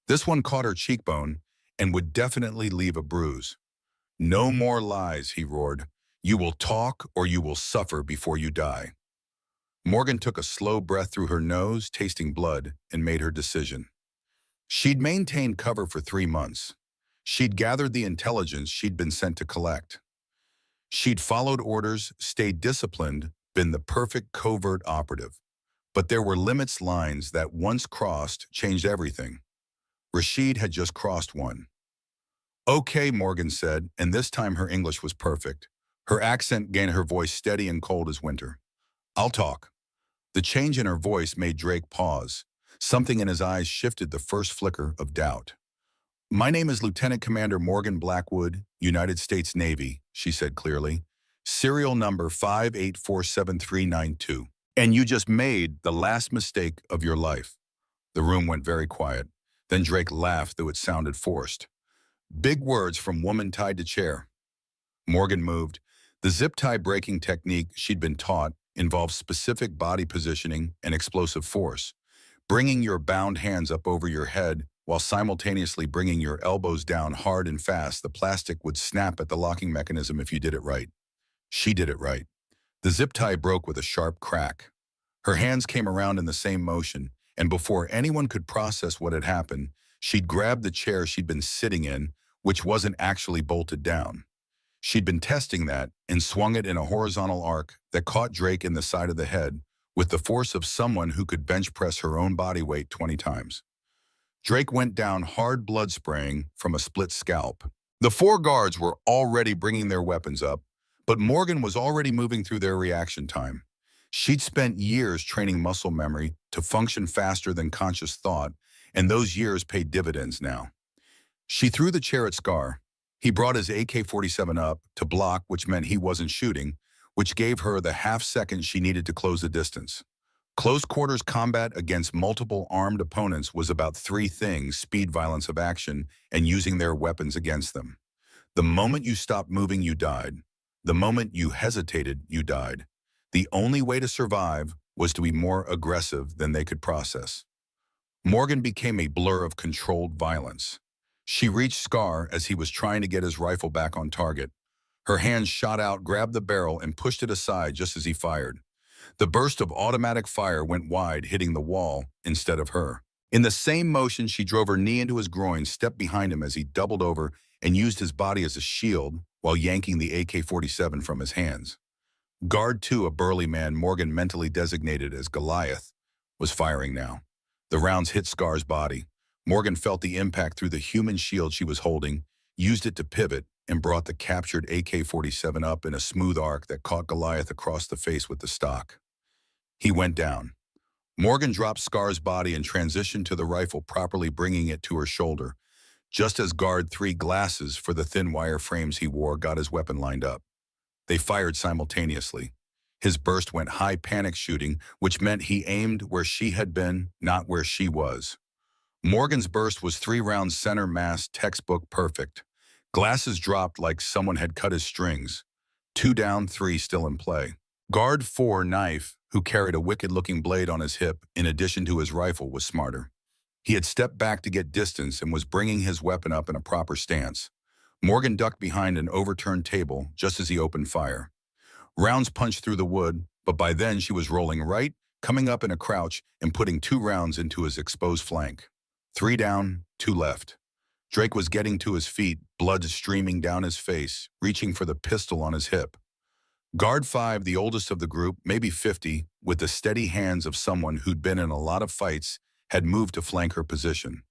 This one caught her cheekbone and would definitely leave a bruise. "No more lies," he roared. "You will talk or you will suffer before you die." Morgan took a slow breath through her nose, tasting blood, and made her decision. She'd maintained cover for 3 months. She'd gathered the intelligence she'd been sent to collect. She'd followed orders, stayed disciplined, been the perfect covert operative. But there were limits, lines that once crossed changed everything. Rashid had just crossed one. "Okay," Morgan said, and this time her English was perfect. Her accent gained her voice steady and cold as winter. "I'll talk." The change in her voice made Drake pause. Something in his eyes shifted, the first flicker of doubt. "My name is Lieutenant Commander Morgan Blackwood, United States Navy," she said clearly. "Serial number 5847392. And you just made the last mistake of your life." The room went very quiet. Then Drake laughed, though it sounded forced. "Big words from woman tied to chair." Morgan moved. The zip tie breaking technique she'd been taught involved specific body positioning and explosive force, bringing your bound hands up over your head while simultaneously bringing your elbows down hard and fast. The plastic would snap at the locking mechanism if you did it right. She did it right. The zip tie broke with a sharp crack. Her hands came around in the same motion, and before anyone could process what had happened, she'd grabbed the chair she'd been sitting in, which wasn't actually bolted down. She'd been testing that and swung it in a horizontal arc that caught Drake in the side of the head with the force of someone who could bench press her own body weight 20 times. Drake went down, hard, blood spraying from a split scalp. The 4 guards were already bringing their weapons up, but Morgan was already moving through their reaction time. She'd spent years training muscle memory to function faster than conscious thought, and those years paid dividends now. She threw the chair at Scar. He brought his AK-47 up to block, which meant he wasn't shooting, which gave her the half-second she needed to close the distance. Close quarters combat against multiple armed opponents was about 3 things: speed, violence of action, and using their weapons against them. The moment you stopped moving, you died. The moment you hesitated, you died. The only way to survive was to be more aggressive than they could process. Morgan became a blur of controlled violence. She reached Scar as he was trying to get his rifle back on target. Her hand shot out, grabbed the barrel, and pushed it aside just as he fired. The burst of automatic fire went wide, hitting the wall instead of her. In the same motion, she drove her knee into his groin, stepped behind him as he doubled over, and used his body as a shield while yanking the AK-47 from his hands. Guard 2, a burly man Morgan mentally designated as Goliath, was firing now. The rounds hit Scar's body. Morgan felt the impact through the human shield she was holding, used it to pivot, and brought the captured AK-47 up in a smooth arc that caught Goliath across the face with the stock. He went down. Morgan dropped Scar's body and transitioned to the rifle, properly bringing it to her shoulder, just as Guard 3 glasses for the thin wire frames he wore got his weapon lined up. They fired simultaneously. His burst went high, panic shooting, which meant he aimed where she had been, not where she was. Morgan's burst was 3 rounds center mass, textbook perfect. Glasses dropped like someone had cut his strings. 2 down, 3 still in play. Guard 4, Knife, who carried a wicked-looking blade on his hip in addition to his rifle, was smarter. He had stepped back to get distance and was bringing his weapon up in a proper stance. Morgan ducked behind an overturned table just as he opened fire. Rounds punched through the wood, but by then she was rolling right, coming up in a crouch and putting 2 rounds into his exposed flank. 3 down, 2 left. Drake was getting to his feet, blood streaming down his face, reaching for the pistol on his hip. Guard 5, the oldest of the group, maybe 50, with the steady hands of someone who'd been in a lot of fights, had moved to flank her position.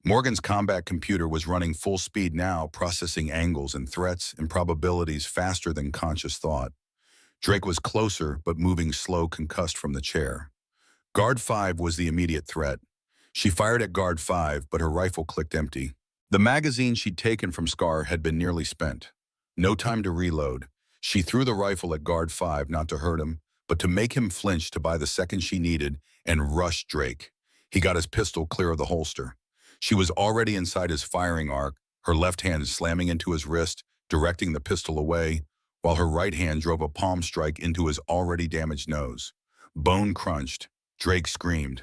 Morgan's combat computer was running full speed now, processing angles and threats and probabilities faster than conscious thought. Drake was closer, but moving slow, concussed from the chair. Guard 5 was the immediate threat. She fired at Guard 5, but her rifle clicked empty. The magazine she'd taken from Scar had been nearly spent. No time to reload. She threw the rifle at Guard 5 not to hurt him, but to make him flinch to buy the second she needed, and rushed Drake. He got his pistol clear of the holster. She was already inside his firing arc, her left hand slamming into his wrist, directing the pistol away, while her right hand drove a palm strike into his already damaged nose. Bone crunched. Drake screamed.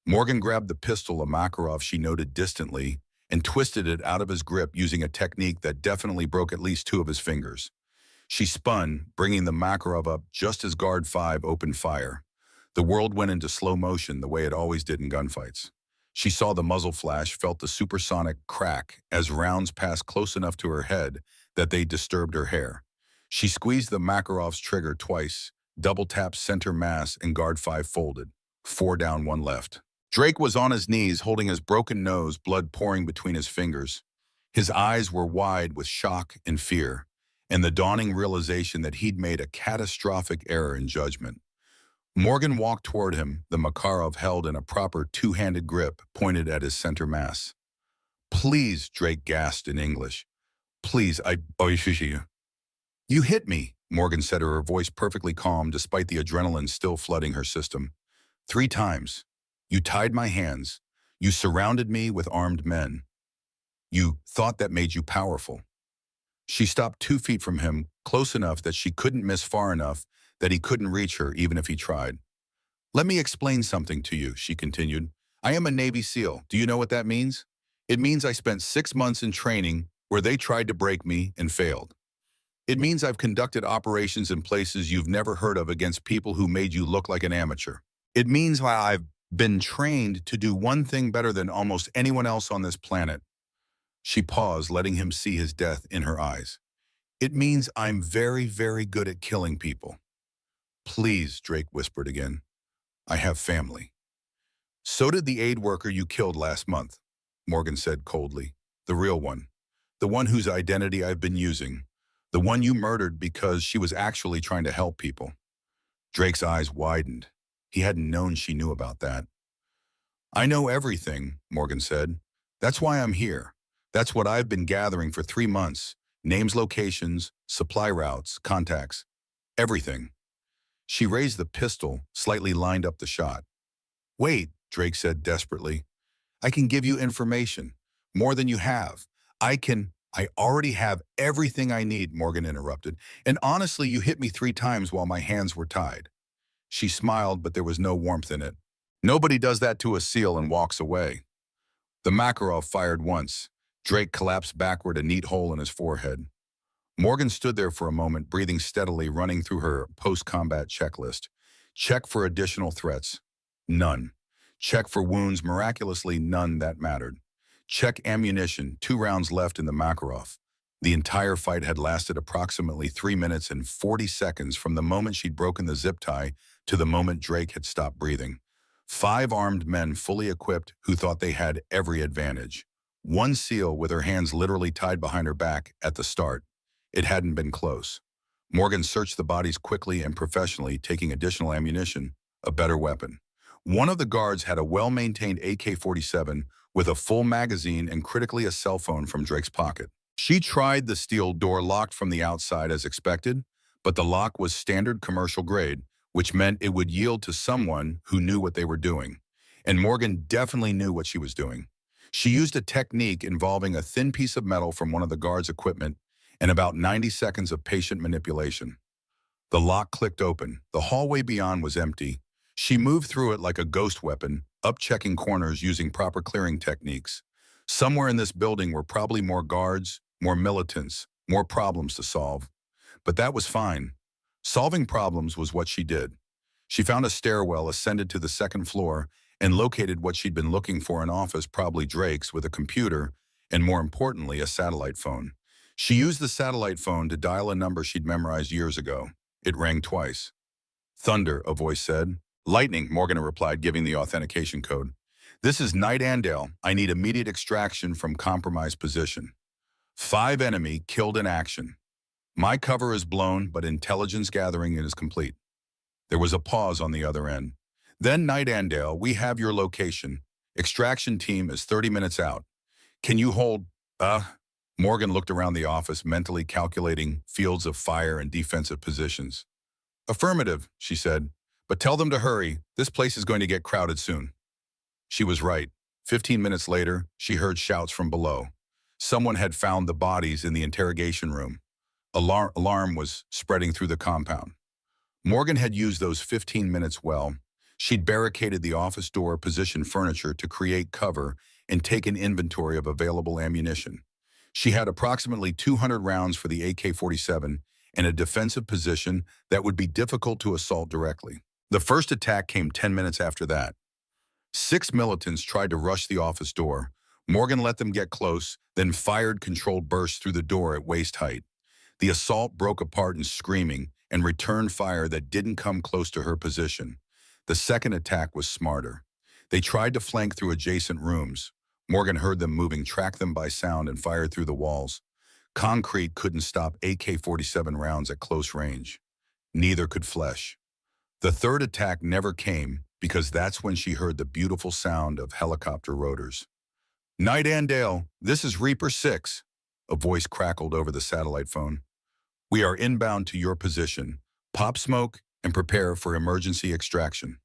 Morgan grabbed the pistol, a Makarov she noted distantly, and twisted it out of his grip using a technique that definitely broke at least 2 of his fingers. She spun, bringing the Makarov up just as Guard 5 opened fire. The world went into slow motion the way it always did in gunfights. She saw the muzzle flash, felt the supersonic crack as rounds passed close enough to her head that they disturbed her hair. She squeezed the Makarov's trigger twice, double-tapped center mass, and Guard 5 folded. 4 down, 1 left. Drake was on his knees, holding his broken nose, blood pouring between his fingers. His eyes were wide with shock and fear, and the dawning realization that he'd made a catastrophic error in judgment. Morgan walked toward him, the Makarov held in a proper 2-handed grip, pointed at his center mass. "Please," Drake gasped in English. "Please, You hit me," Morgan said, her voice perfectly calm despite the adrenaline still flooding her system. "3 times. You tied my hands. You surrounded me with armed men. You thought that made you powerful." She stopped 2 feet from him, close enough that she couldn't miss, far enough that he couldn't reach her even if he tried. "Let me explain something to you," she continued. "I am a Navy SEAL. Do you know what that means? It means I spent 6 months in training where they tried to break me and failed. It means I've conducted operations in places you've never heard of against people who made you look like an amateur. It means I've been trained to do one thing better than almost anyone else on this planet." She paused, letting him see his death in her eyes. "It means I'm very, very good at killing people." "Please," Drake whispered again. "I have family." "So did the aid worker you killed last month," Morgan said coldly. "The real one. The one whose identity I've been using. The one you murdered because she was actually trying to help people." Drake's eyes widened. He hadn't known she knew about that. "I know everything," Morgan said. "That's why I'm here. That's what I've been gathering for 3 months. Names, locations, supply routes, contacts. Everything." She raised the pistol, slightly lined up the shot. "Wait," Drake said desperately. "I can give you information. More than you have. I already have everything I need, Morgan interrupted. And honestly, you hit me 3 times while my hands were tied. She smiled, but there was no warmth in it. Nobody does that to a SEAL and walks away. The Makarov fired once. Drake collapsed backward, a neat hole in his forehead. Morgan stood there for a moment, breathing steadily, running through her post-combat checklist. Check for additional threats. None. Check for wounds, miraculously none that mattered. Check ammunition, 2 rounds left in the Makarov. The entire fight had lasted approximately 3 minutes and 40 seconds from the moment she'd broken the zip tie to the moment Drake had stopped breathing. 5 armed men fully equipped who thought they had every advantage. One SEAL with her hands literally tied behind her back at the start. It hadn't been close. Morgan searched the bodies quickly and professionally, taking additional ammunition, a better weapon. One of the guards had a well-maintained AK-47 with a full magazine and critically a cell phone from Drake's pocket. She tried the steel door locked from the outside as expected, but the lock was standard commercial grade, which meant it would yield to someone who knew what they were doing. And Morgan definitely knew what she was doing. She used a technique involving a thin piece of metal from one of the guards' equipment and about 90 seconds of patient manipulation. The lock clicked open. The hallway beyond was empty. She moved through it like a ghost weapon, up-checking corners using proper clearing techniques. Somewhere in this building were probably more guards, more militants, more problems to solve. But that was fine. Solving problems was what she did. She found a stairwell, ascended to the 2nd floor, and located what she'd been looking for in office, probably Drake's, with a computer, and more importantly, a satellite phone. She used the satellite phone to dial a number she'd memorized years ago. It rang twice. Thunder, a voice said. Lightning, Morgan replied, giving the authentication code. This is Knight Andale. I need immediate extraction from compromised position. 5 enemy killed in action. My cover is blown, but intelligence gathering is complete. There was a pause on the other end. Then Knight Andale, we have your location. Extraction team is 30 minutes out. Can you hold, Morgan looked around the office, mentally calculating fields of fire and defensive positions. Affirmative, she said, but tell them to hurry. This place is going to get crowded soon. She was right. 15 minutes later, she heard shouts from below. Someone had found the bodies in the interrogation room. Alarm was spreading through the compound. Morgan had used those 15 minutes well. She'd barricaded the office door, positioned furniture to create cover, and taken inventory of available ammunition. She had approximately 200 rounds for the AK-47 and a defensive position that would be difficult to assault directly. The first attack came 10 minutes after that. 6 militants tried to rush the office door. Morgan let them get close, then fired controlled bursts through the door at waist height. The assault broke apart in screaming and returned fire that didn't come close to her position. The second attack was smarter. They tried to flank through adjacent rooms. Morgan heard them moving, tracked them by sound, and fired through the walls. Concrete couldn't stop AK-47 rounds at close range. Neither could flesh. The third attack never came because that's when she heard the beautiful sound of helicopter rotors. Knight Andale, this is Reaper 6, a voice crackled over the satellite phone. We are inbound to your position. Pop smoke and prepare for emergency extraction.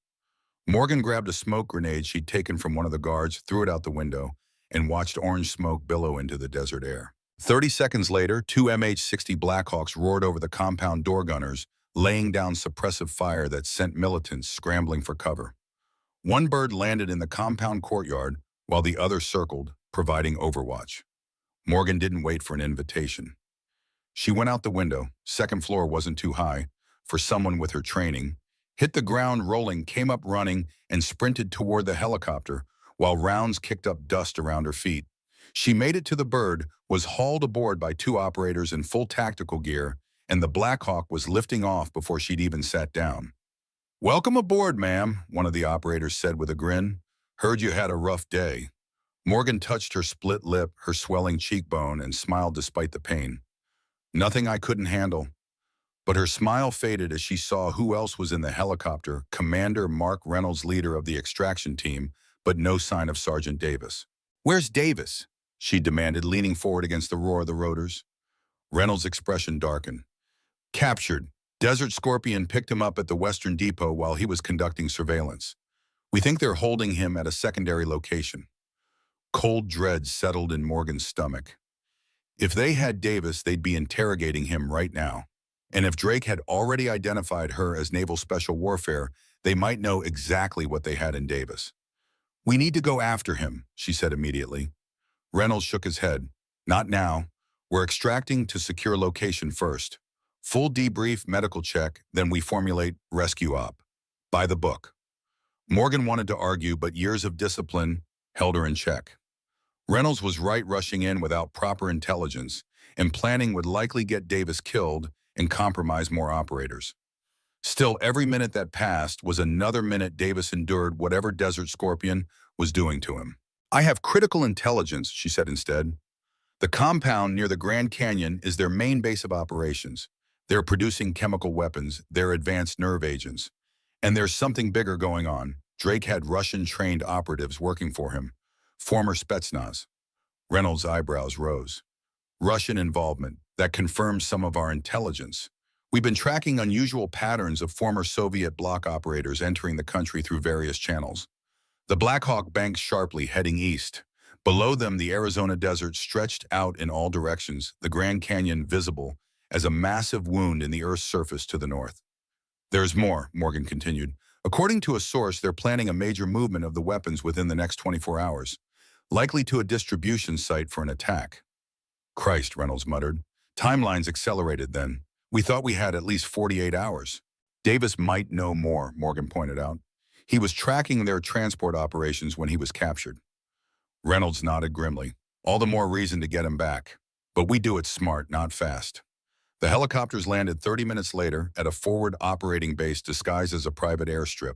Morgan grabbed a smoke grenade she'd taken from one of the guards, threw it out the window, and watched orange smoke billow into the desert air. 30 seconds later, 2 MH-60 Blackhawks roared over the compound door gunners, laying down suppressive fire that sent militants scrambling for cover. One bird landed in the compound courtyard, while the other circled, providing overwatch. Morgan didn't wait for an invitation. She went out the window. 2nd floor wasn't too high for someone with her training, hit the ground rolling, came up running, and sprinted toward the helicopter, while rounds kicked up dust around her feet. She made it to the bird, was hauled aboard by 2 operators in full tactical gear, and the Black Hawk was lifting off before she'd even sat down. Welcome aboard, ma'am, one of the operators said with a grin. Heard you had a rough day. Morgan touched her split lip, her swelling cheekbone, and smiled despite the pain. Nothing I couldn't handle. But her smile faded as she saw who else was in the helicopter, Commander Mark Reynolds, leader of the extraction team, but no sign of Sergeant Davis. Where's Davis? She demanded, leaning forward against the roar of the rotors. Reynolds' expression darkened. Captured. Desert Scorpion picked him up at the Western Depot while he was conducting surveillance. We think they're holding him at a secondary location. Cold dread settled in Morgan's stomach. If they had Davis, they'd be interrogating him right now. And if Drake had already identified her as Naval Special Warfare, they might know exactly what they had in Davis. "We need to go after him," she said immediately. Reynolds shook his head. "Not now. We're extracting to secure location first. Full debrief, medical check, then we formulate rescue op. By the book." Morgan wanted to argue, but years of discipline held her in check. Reynolds was right, rushing in without proper intelligence, and planning would likely get Davis killed and compromise more operators. Still, every minute that passed was another minute Davis endured whatever Desert Scorpion was doing to him. "I have critical intelligence," she said instead. "The compound near the Grand Canyon is their main base of operations. They're producing chemical weapons, they're advanced nerve agents. And there's something bigger going on." Drake had Russian-trained operatives working for him, former Spetsnaz. Reynolds' eyebrows rose. "Russian involvement. That confirms some of our intelligence. We've been tracking unusual patterns of former Soviet bloc operators entering the country through various channels. The Black Hawk banked sharply, heading east. Below them, the Arizona desert stretched out in all directions, the Grand Canyon visible as a massive wound in the Earth's surface to the north. "There's more," Morgan continued. "According to a source, they're planning a major movement of the weapons within the next 24 hours, likely to a distribution site for an attack." "Christ," Reynolds muttered. "Timelines accelerated then. We thought we had at least 48 hours. "Davis might know more," Morgan pointed out. "He was tracking their transport operations when he was captured." Reynolds nodded grimly. "All the more reason to get him back. But we do it smart, not fast." The helicopters landed 30 minutes later at a forward operating base disguised as a private airstrip.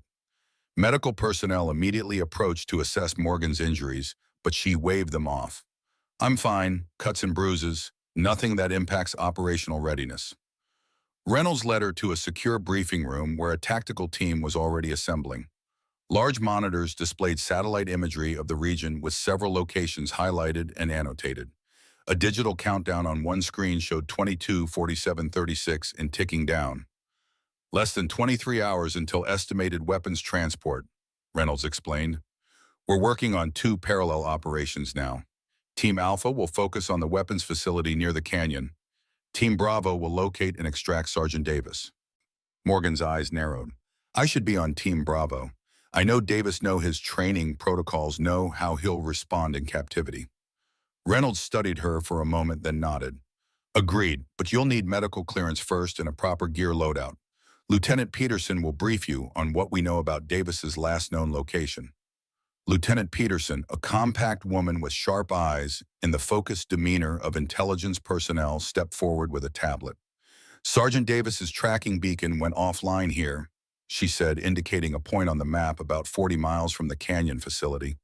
Medical personnel immediately approached to assess Morgan's injuries, but she waved them off. "I'm fine, cuts and bruises, nothing that impacts operational readiness." Reynolds led her to a secure briefing room where a tactical team was already assembling. Large monitors displayed satellite imagery of the region with several locations highlighted and annotated. A digital countdown on one screen showed 22, 47, 36 and ticking down. "Less than 23 hours until estimated weapons transport," Reynolds explained. "We're working on 2 parallel operations now. Team Alpha will focus on the weapons facility near the canyon. Team Bravo will locate and extract Sergeant Davis." Morgan's eyes narrowed. "I should be on Team Bravo. I know Davis, know his training protocols, know how he'll respond in captivity." Reynolds studied her for a moment, then nodded. "Agreed, but you'll need medical clearance first and a proper gear loadout. Lieutenant Peterson will brief you on what we know about Davis's last known location." Lieutenant Peterson, a compact woman with sharp eyes and the focused demeanor of intelligence personnel, stepped forward with a tablet. "Sergeant Davis's tracking beacon went offline here," she said, indicating a point on the map about 40 miles from the canyon facility.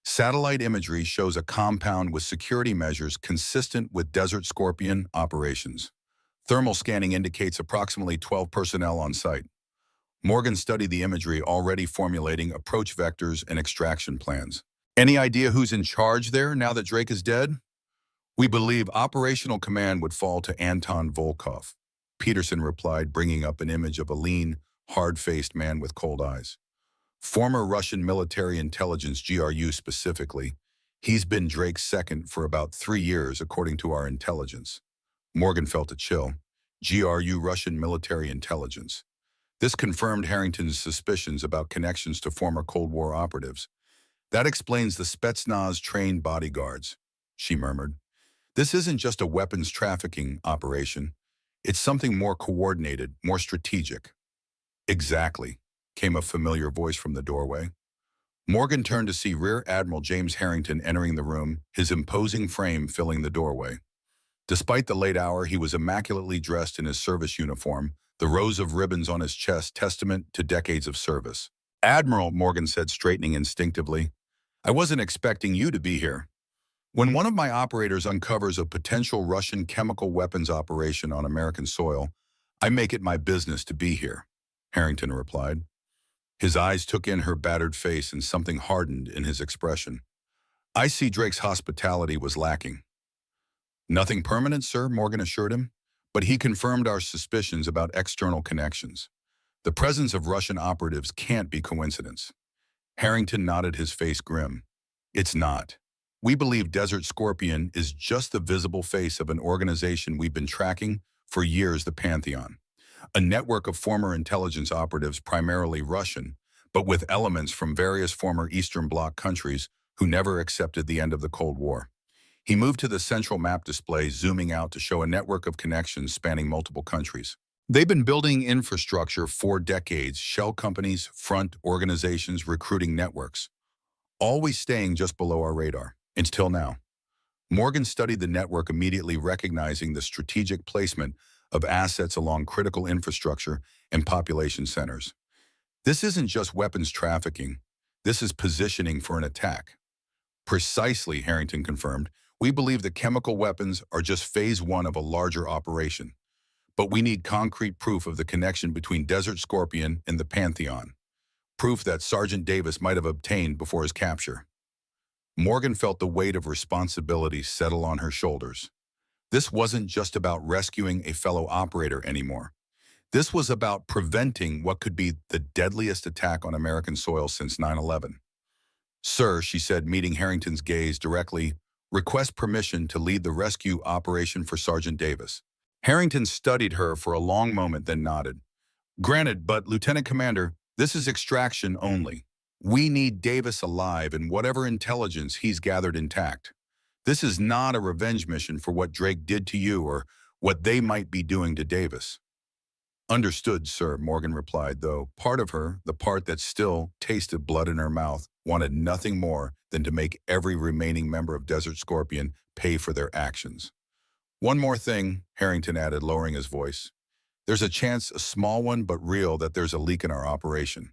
"Satellite imagery shows a compound with security measures consistent with Desert Scorpion operations. Thermal scanning indicates approximately 12 personnel on site." Morgan studied the imagery, already formulating approach vectors and extraction plans. "Any idea who's in charge there now that Drake is dead?" "We believe operational command would fall to Anton Volkov," Peterson replied, bringing up an image of a lean, hard-faced man with cold eyes. "Former Russian military intelligence, GRU specifically. He's been Drake's second for about 3 years, according to our intelligence." Morgan felt a chill. GRU, Russian military intelligence. This confirmed Harrington's suspicions about connections to former Cold War operatives. "That explains the Spetsnaz-trained bodyguards," she murmured. "This isn't just a weapons trafficking operation. It's something more coordinated, more strategic." "Exactly," came a familiar voice from the doorway. Morgan turned to see Rear Admiral James Harrington entering the room, his imposing frame filling the doorway. Despite the late hour, he was immaculately dressed in his service uniform, the rows of ribbons on his chest testament to decades of service. "Admiral," Morgan said, straightening instinctively, "I wasn't expecting you to be here. When one of my operators uncovers a potential Russian chemical weapons operation on American soil, I make it my business to be here," Harrington replied. His eyes took in her battered face and something hardened in his expression. "I see Drake's hospitality was lacking." "Nothing permanent, sir," Morgan assured him, but he confirmed our suspicions about external connections. "The presence of Russian operatives can't be coincidence." Harrington nodded, his face grim. "It's not. We believe Desert Scorpion is just the visible face of an organization we've been tracking for years, the Pantheon, a network of former intelligence operatives, primarily Russian, but with elements from various former Eastern Bloc countries who never accepted the end of the Cold War. He moved to the central map display, zooming out to show a network of connections spanning multiple countries. They've been building infrastructure for decades, shell companies, front organizations, recruiting networks, always staying just below our radar, until now. Morgan studied the network, immediately recognizing the strategic placement of assets along critical infrastructure and population centers. This isn't just weapons trafficking. This is positioning for an attack. Precisely, Harrington confirmed. We believe that chemical weapons are just phase one of a larger operation. But we need concrete proof of the connection between Desert Scorpion and the Pantheon. Proof that Sergeant Davis might have obtained before his capture. Morgan felt the weight of responsibility settle on her shoulders. This wasn't just about rescuing a fellow operator anymore. This was about preventing what could be the deadliest attack on American soil since 9/11. Sir, she said, meeting Harrington's gaze directly, request permission to lead the rescue operation for Sergeant Davis. Harrington studied her for a long moment, then nodded. Granted, but Lieutenant Commander, this is extraction only. We need Davis alive and whatever intelligence he's gathered intact. This is not a revenge mission for what Drake did to you or what they might be doing to Davis. Understood, sir, Morgan replied, though part of her, the part that still tasted blood in her mouth, wanted nothing more than to make every remaining member of Desert Scorpion pay for their actions. One more thing, Harrington added, lowering his voice. There's a chance, a small one but real, that there's a leak in our operation.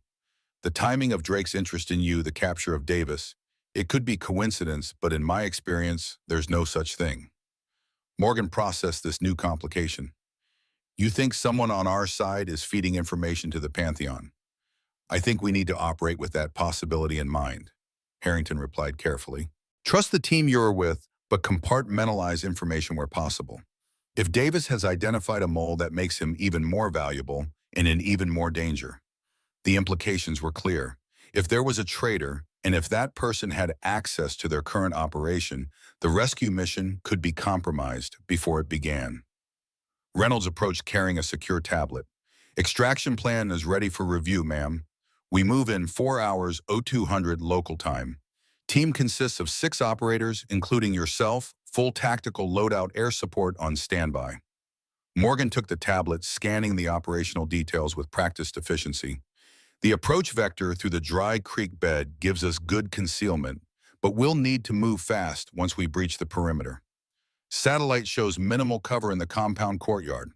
The timing of Drake's interest in you, the capture of Davis, it could be coincidence, but in my experience, there's no such thing. Morgan processed this new complication. You think someone on our side is feeding information to the Pantheon? I think we need to operate with that possibility in mind, Harrington replied carefully. Trust the team you're with, but compartmentalize information where possible. If Davis has identified a mole, that makes him even more valuable and in even more danger. The implications were clear. If there was a traitor, and if that person had access to their current operation, the rescue mission could be compromised before it began. Reynolds approached carrying a secure tablet. Extraction plan is ready for review, ma'am. We move in 4 hours 0200 local time. Team consists of 6 operators, including yourself, full tactical loadout air support on standby. Morgan took the tablet, scanning the operational details with practiced efficiency. The approach vector through the dry creek bed gives us good concealment, but we'll need to move fast once we breach the perimeter. Satellite shows minimal cover in the compound courtyard.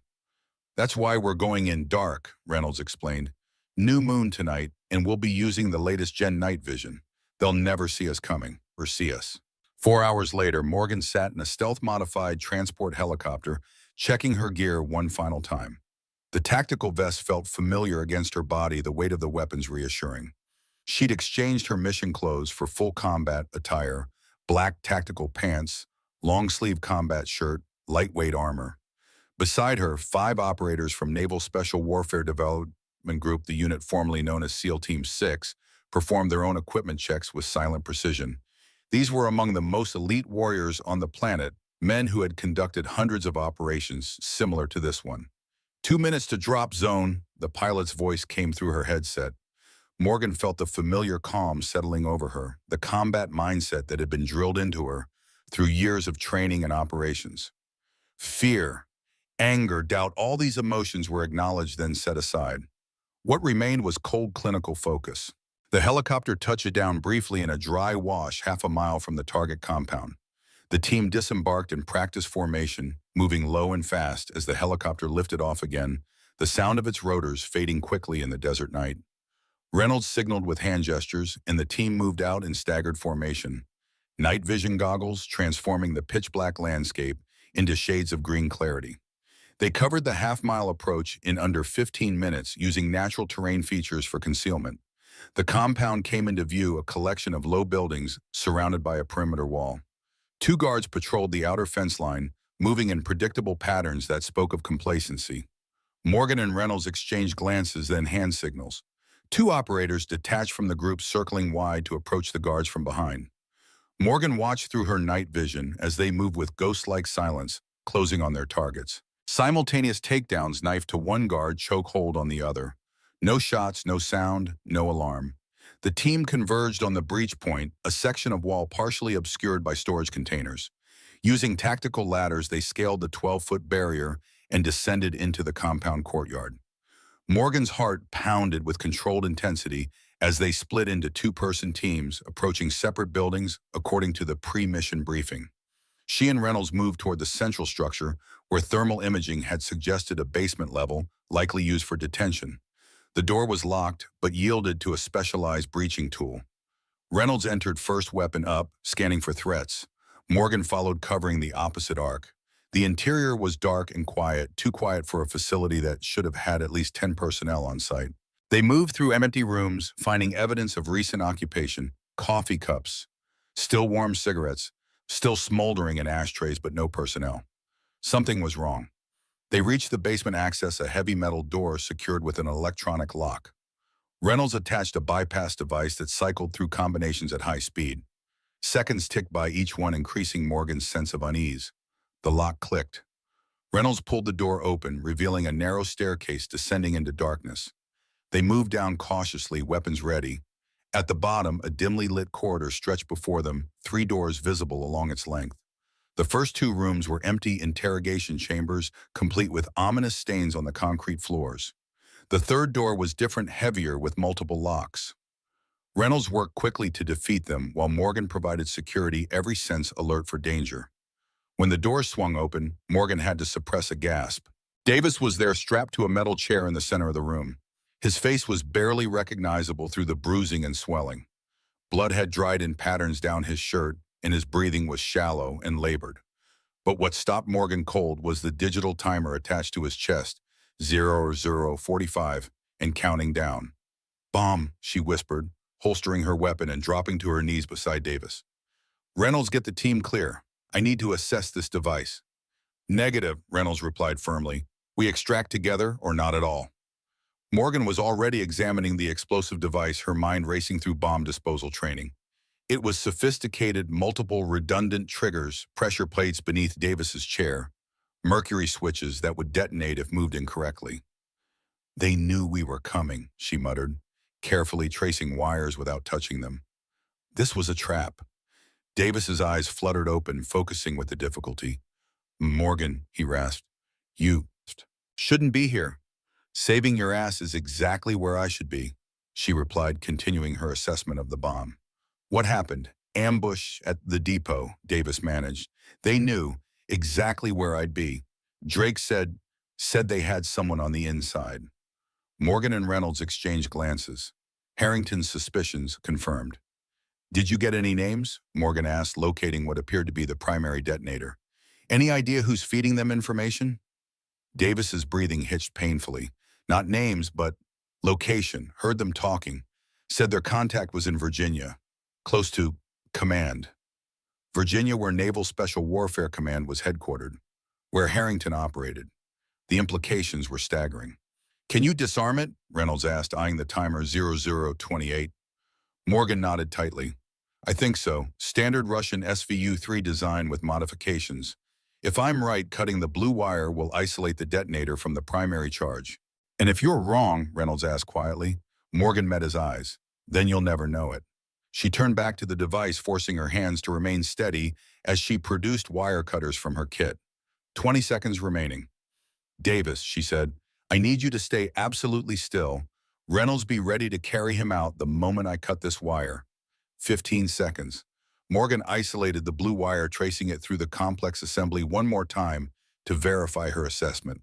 That's why we're going in dark, Reynolds explained. New moon tonight, and we'll be using the latest gen night vision. They'll never see us coming, or see us. 4 hours later, Morgan sat in a stealth-modified transport helicopter, checking her gear one final time. The tactical vest felt familiar against her body, the weight of the weapons reassuring. She'd exchanged her mission clothes for full combat attire, black tactical pants, long-sleeve combat shirt, lightweight armor. Beside her, 5 operators from Naval Special Warfare Development Group, the unit formerly known as SEAL Team 6, performed their own equipment checks with silent precision. These were among the most elite warriors on the planet, men who had conducted hundreds of operations similar to this one. 2 minutes to drop zone, the pilot's voice came through her headset. Morgan felt the familiar calm settling over her, the combat mindset that had been drilled into her through years of training and operations. Fear, anger, doubt, all these emotions were acknowledged, then set aside. What remained was cold clinical focus. The helicopter touched down briefly in a dry wash half a mile from the target compound. The team disembarked in practice formation, moving low and fast as the helicopter lifted off again, the sound of its rotors fading quickly in the desert night. Reynolds signaled with hand gestures, and the team moved out in staggered formation. Night vision goggles transforming the pitch-black landscape into shades of green clarity. They covered the half-mile approach in under 15 minutes using natural terrain features for concealment. The compound came into view, a collection of low buildings surrounded by a perimeter wall. 2 guards patrolled the outer fence line, moving in predictable patterns that spoke of complacency. Morgan and Reynolds exchanged glances, then hand signals. 2 operators detached from the group, circling wide to approach the guards from behind. Morgan watched through her night vision as they moved with ghost-like silence, closing on their targets. Simultaneous takedowns knifed to one guard, chokehold on the other. No shots, no sound, no alarm. The team converged on the breach point, a section of wall partially obscured by storage containers. Using tactical ladders, they scaled the 12-foot barrier and descended into the compound courtyard. Morgan's heart pounded with controlled intensity as they split into two-person teams, approaching separate buildings according to the pre-mission briefing. She and Reynolds moved toward the central structure, where thermal imaging had suggested a basement level, likely used for detention. The door was locked, but yielded to a specialized breaching tool. Reynolds entered first, weapon up, scanning for threats. Morgan followed, covering the opposite arc. The interior was dark and quiet, too quiet for a facility that should have had at least 10 personnel on site. They moved through empty rooms, finding evidence of recent occupation: coffee cups, still warm cigarettes, still smoldering in ashtrays, but no personnel. Something was wrong. They reached the basement access, a heavy metal door secured with an electronic lock. Reynolds attached a bypass device that cycled through combinations at high speed. Seconds ticked by, each one increasing Morgan's sense of unease. The lock clicked. Reynolds pulled the door open, revealing a narrow staircase descending into darkness. They moved down cautiously, weapons ready. At the bottom, a dimly lit corridor stretched before them, 3 doors visible along its length. The first 2 rooms were empty interrogation chambers, complete with ominous stains on the concrete floors. The third door was different, heavier, with multiple locks. Reynolds worked quickly to defeat them, while Morgan provided security, every sense alert for danger. When the door swung open, Morgan had to suppress a gasp. Davis was there, strapped to a metal chair in the center of the room. His face was barely recognizable through the bruising and swelling. Blood had dried in patterns down his shirt, and his breathing was shallow and labored. But what stopped Morgan cold was the digital timer attached to his chest, 00:45, and counting down. "Bomb," she whispered, holstering her weapon and dropping to her knees beside Davis. "Reynolds, get the team clear. I need to assess this device." "Negative," Reynolds replied firmly. "We extract together or not at all." Morgan was already examining the explosive device, her mind racing through bomb disposal training. It was sophisticated, multiple redundant triggers, pressure plates beneath Davis's chair, mercury switches that would detonate if moved incorrectly. "They knew we were coming," she muttered, carefully tracing wires without touching them. This was a trap. Davis's eyes fluttered open, focusing with the difficulty. "Morgan," he rasped, "you shouldn't be here. Saving your ass is exactly where I should be," she replied, continuing her assessment of the bomb. "What happened?" "Ambush at the depot," Davis managed. "They knew exactly where I'd be. Drake said they had someone on the inside." Morgan and Reynolds exchanged glances. Harrington's suspicions confirmed. "Did you get any names?" Morgan asked, locating what appeared to be the primary detonator. "Any idea who's feeding them information?" Davis's breathing hitched painfully. "Not names, but location. Heard them talking. Said their contact was in Virginia, close to command. Virginia, where Naval Special Warfare Command was headquartered, where Harrington operated." The implications were staggering. "Can you disarm it?" Reynolds asked, eyeing the timer, 00:28. Morgan nodded tightly. "I think so. Standard Russian SVU-3 design with modifications. If I'm right, cutting the blue wire will isolate the detonator from the primary charge." "And if you're wrong," Reynolds asked quietly. Morgan met his eyes. "Then you'll never know it." She turned back to the device, forcing her hands to remain steady as she produced wire cutters from her kit. 20 seconds remaining. "Davis," she said, "I need you to stay absolutely still. Reynolds, be ready to carry him out the moment I cut this wire." 15 seconds. Morgan isolated the blue wire, tracing it through the complex assembly one more time to verify her assessment.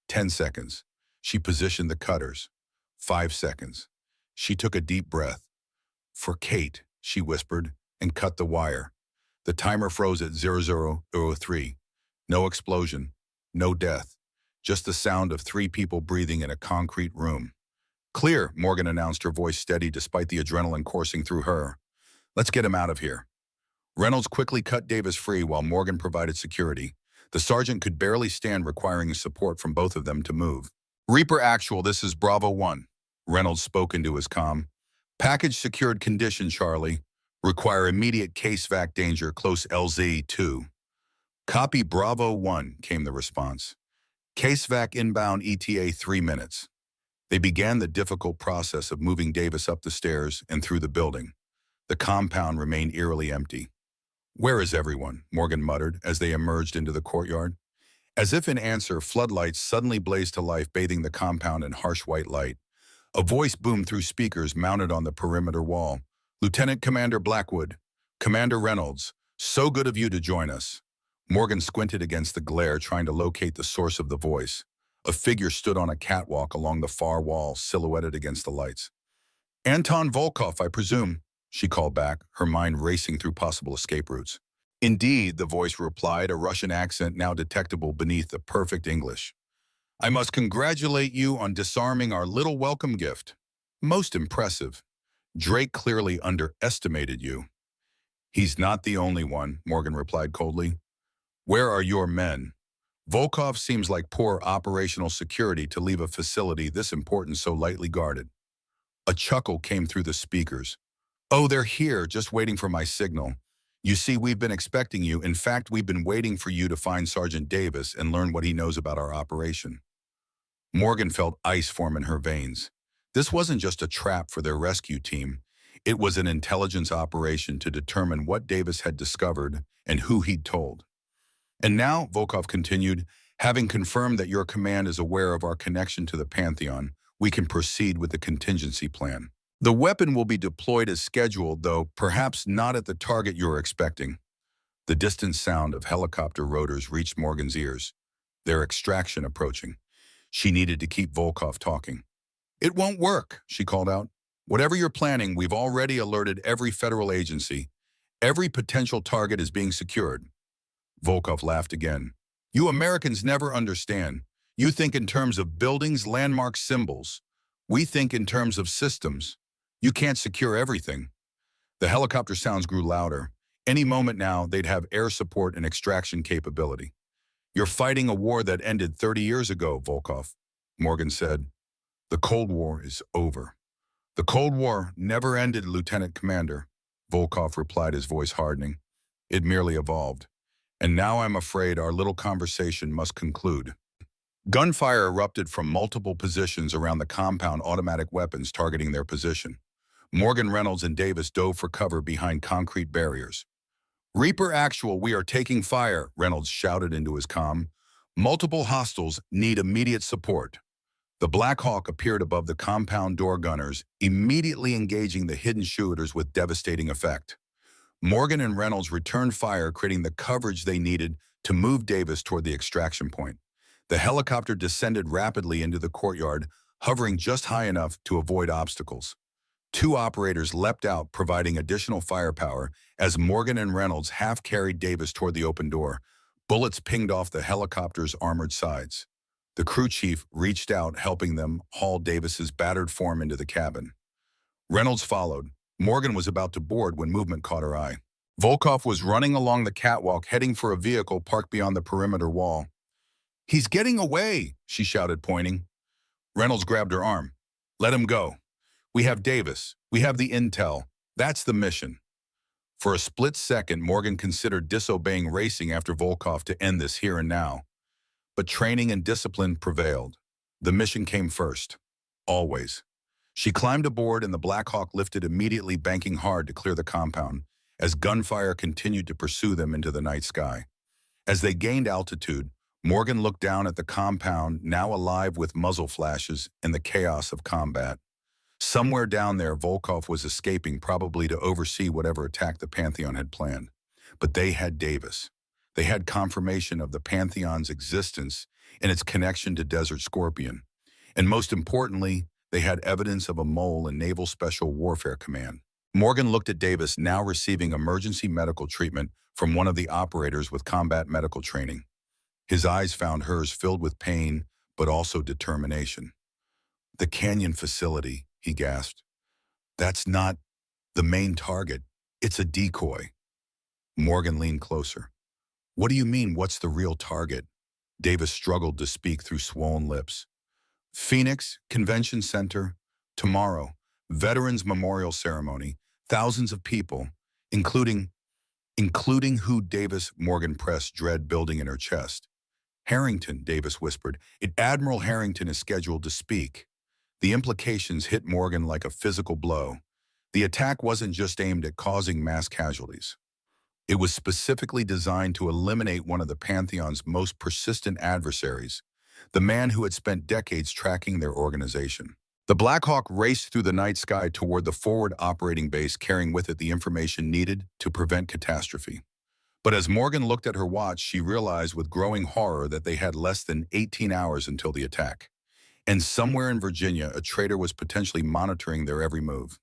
10 seconds. She positioned the cutters. 5 seconds. She took a deep breath. "For Kate," she whispered, and cut the wire. The timer froze at 00:03. No explosion, no death, just the sound of 3 people breathing in a concrete room. "Clear," Morgan announced, her voice steady despite the adrenaline coursing through her. "Let's get him out of here." Reynolds quickly cut Davis free while Morgan provided security. The sergeant could barely stand, requiring support from both of them to move. "Reaper Actual, this is Bravo 1. Reynolds spoke into his comm. "Package secured, condition, Charlie. Require immediate case vac danger close LZ2. Copy Bravo 1, came the response. Case vac inbound ETA 3 minutes. They began the difficult process of moving Davis up the stairs and through the building. The compound remained eerily empty. Where is everyone? Morgan muttered as they emerged into the courtyard. As if in answer, floodlights suddenly blazed to life, bathing the compound in harsh white light. A voice boomed through speakers mounted on the perimeter wall. Lieutenant Commander Blackwood, Commander Reynolds, so good of you to join us. Morgan squinted against the glare, trying to locate the source of the voice. A figure stood on a catwalk along the far wall, silhouetted against the lights. Anton Volkov, I presume, she called back, her mind racing through possible escape routes. Indeed, the voice replied, a Russian accent now detectable beneath the perfect English. I must congratulate you on disarming our little welcome gift. Most impressive. Drake clearly underestimated you. He's not the only one, Morgan replied coldly. Where are your men? Volkov seems like poor operational security to leave a facility this important so lightly guarded. A chuckle came through the speakers. Oh, they're here, just waiting for my signal. You see, we've been expecting you. In fact, we've been waiting for you to find Sergeant Davis and learn what he knows about our operation. Morgan felt ice form in her veins. This wasn't just a trap for their rescue team. It was an intelligence operation to determine what Davis had discovered and who he'd told. And now, Volkov continued, having confirmed that your command is aware of our connection to the Pantheon, we can proceed with the contingency plan. The weapon will be deployed as scheduled, though perhaps not at the target you're expecting. The distant sound of helicopter rotors reached Morgan's ears, their extraction approaching. She needed to keep Volkov talking. It won't work, she called out. Whatever you're planning, we've already alerted every federal agency. Every potential target is being secured. Volkov laughed again. You Americans never understand. You think in terms of buildings, landmarks, symbols. We think in terms of systems. You can't secure everything. The helicopter sounds grew louder. Any moment now, they'd have air support and extraction capability. You're fighting a war that ended 30 years ago, Volkov, Morgan said. The Cold War is over. The Cold War never ended, Lieutenant Commander, Volkov replied, his voice hardening. It merely evolved. And now I'm afraid our little conversation must conclude. Gunfire erupted from multiple positions around the compound, automatic weapons targeting their position. Morgan, Reynolds, and Davis dove for cover behind concrete barriers. Reaper Actual, we are taking fire, Reynolds shouted into his comm. Multiple hostiles need immediate support. The Black Hawk appeared above the compound door gunners, immediately engaging the hidden shooters with devastating effect. Morgan and Reynolds returned fire, creating the coverage they needed to move Davis toward the extraction point. The helicopter descended rapidly into the courtyard, hovering just high enough to avoid obstacles. Two operators leapt out, providing additional firepower as Morgan and Reynolds half-carried Davis toward the open door. Bullets pinged off the helicopter's armored sides. The crew chief reached out, helping them haul Davis's battered form into the cabin. Reynolds followed. Morgan was about to board when movement caught her eye. Volkov was running along the catwalk, heading for a vehicle parked beyond the perimeter wall. He's getting away, she shouted, pointing. Reynolds grabbed her arm. Let him go. We have Davis. We have the intel. That's the mission. For a split second, Morgan considered disobeying racing after Volkov to end this here and now. But training and discipline prevailed. The mission came first. Always. She climbed aboard and the Black Hawk lifted immediately, banking hard to clear the compound as gunfire continued to pursue them into the night sky. As they gained altitude, Morgan looked down at the compound, now alive with muzzle flashes and the chaos of combat. Somewhere down there, Volkov was escaping, probably to oversee whatever attack the Pantheon had planned. But they had Davis. They had confirmation of the Pantheon's existence and its connection to Desert Scorpion. And most importantly, they had evidence of a mole in Naval Special Warfare Command. Morgan looked at Davis, now receiving emergency medical treatment from one of the operators with combat medical training. His eyes found hers, filled with pain, but also determination. The Canyon facility, he gasped. That's not the main target. It's a decoy. Morgan leaned closer. What do you mean, what's the real target? Davis struggled to speak through swollen lips. Phoenix Convention Center, tomorrow, Veterans Memorial Ceremony, thousands of people. including who Davis. Morgan pressed, dread building in her chest. Harrington, Davis whispered. Admiral Harrington is scheduled to speak. The implications hit Morgan like a physical blow. The attack wasn't just aimed at causing mass casualties. It was specifically designed to eliminate one of the Pantheon's most persistent adversaries, the man who had spent decades tracking their organization. The Black Hawk raced through the night sky toward the forward operating base, carrying with it the information needed to prevent catastrophe. But as Morgan looked at her watch, she realized with growing horror that they had less than 18 hours until the attack. And somewhere in Virginia, a traitor was potentially monitoring their every move.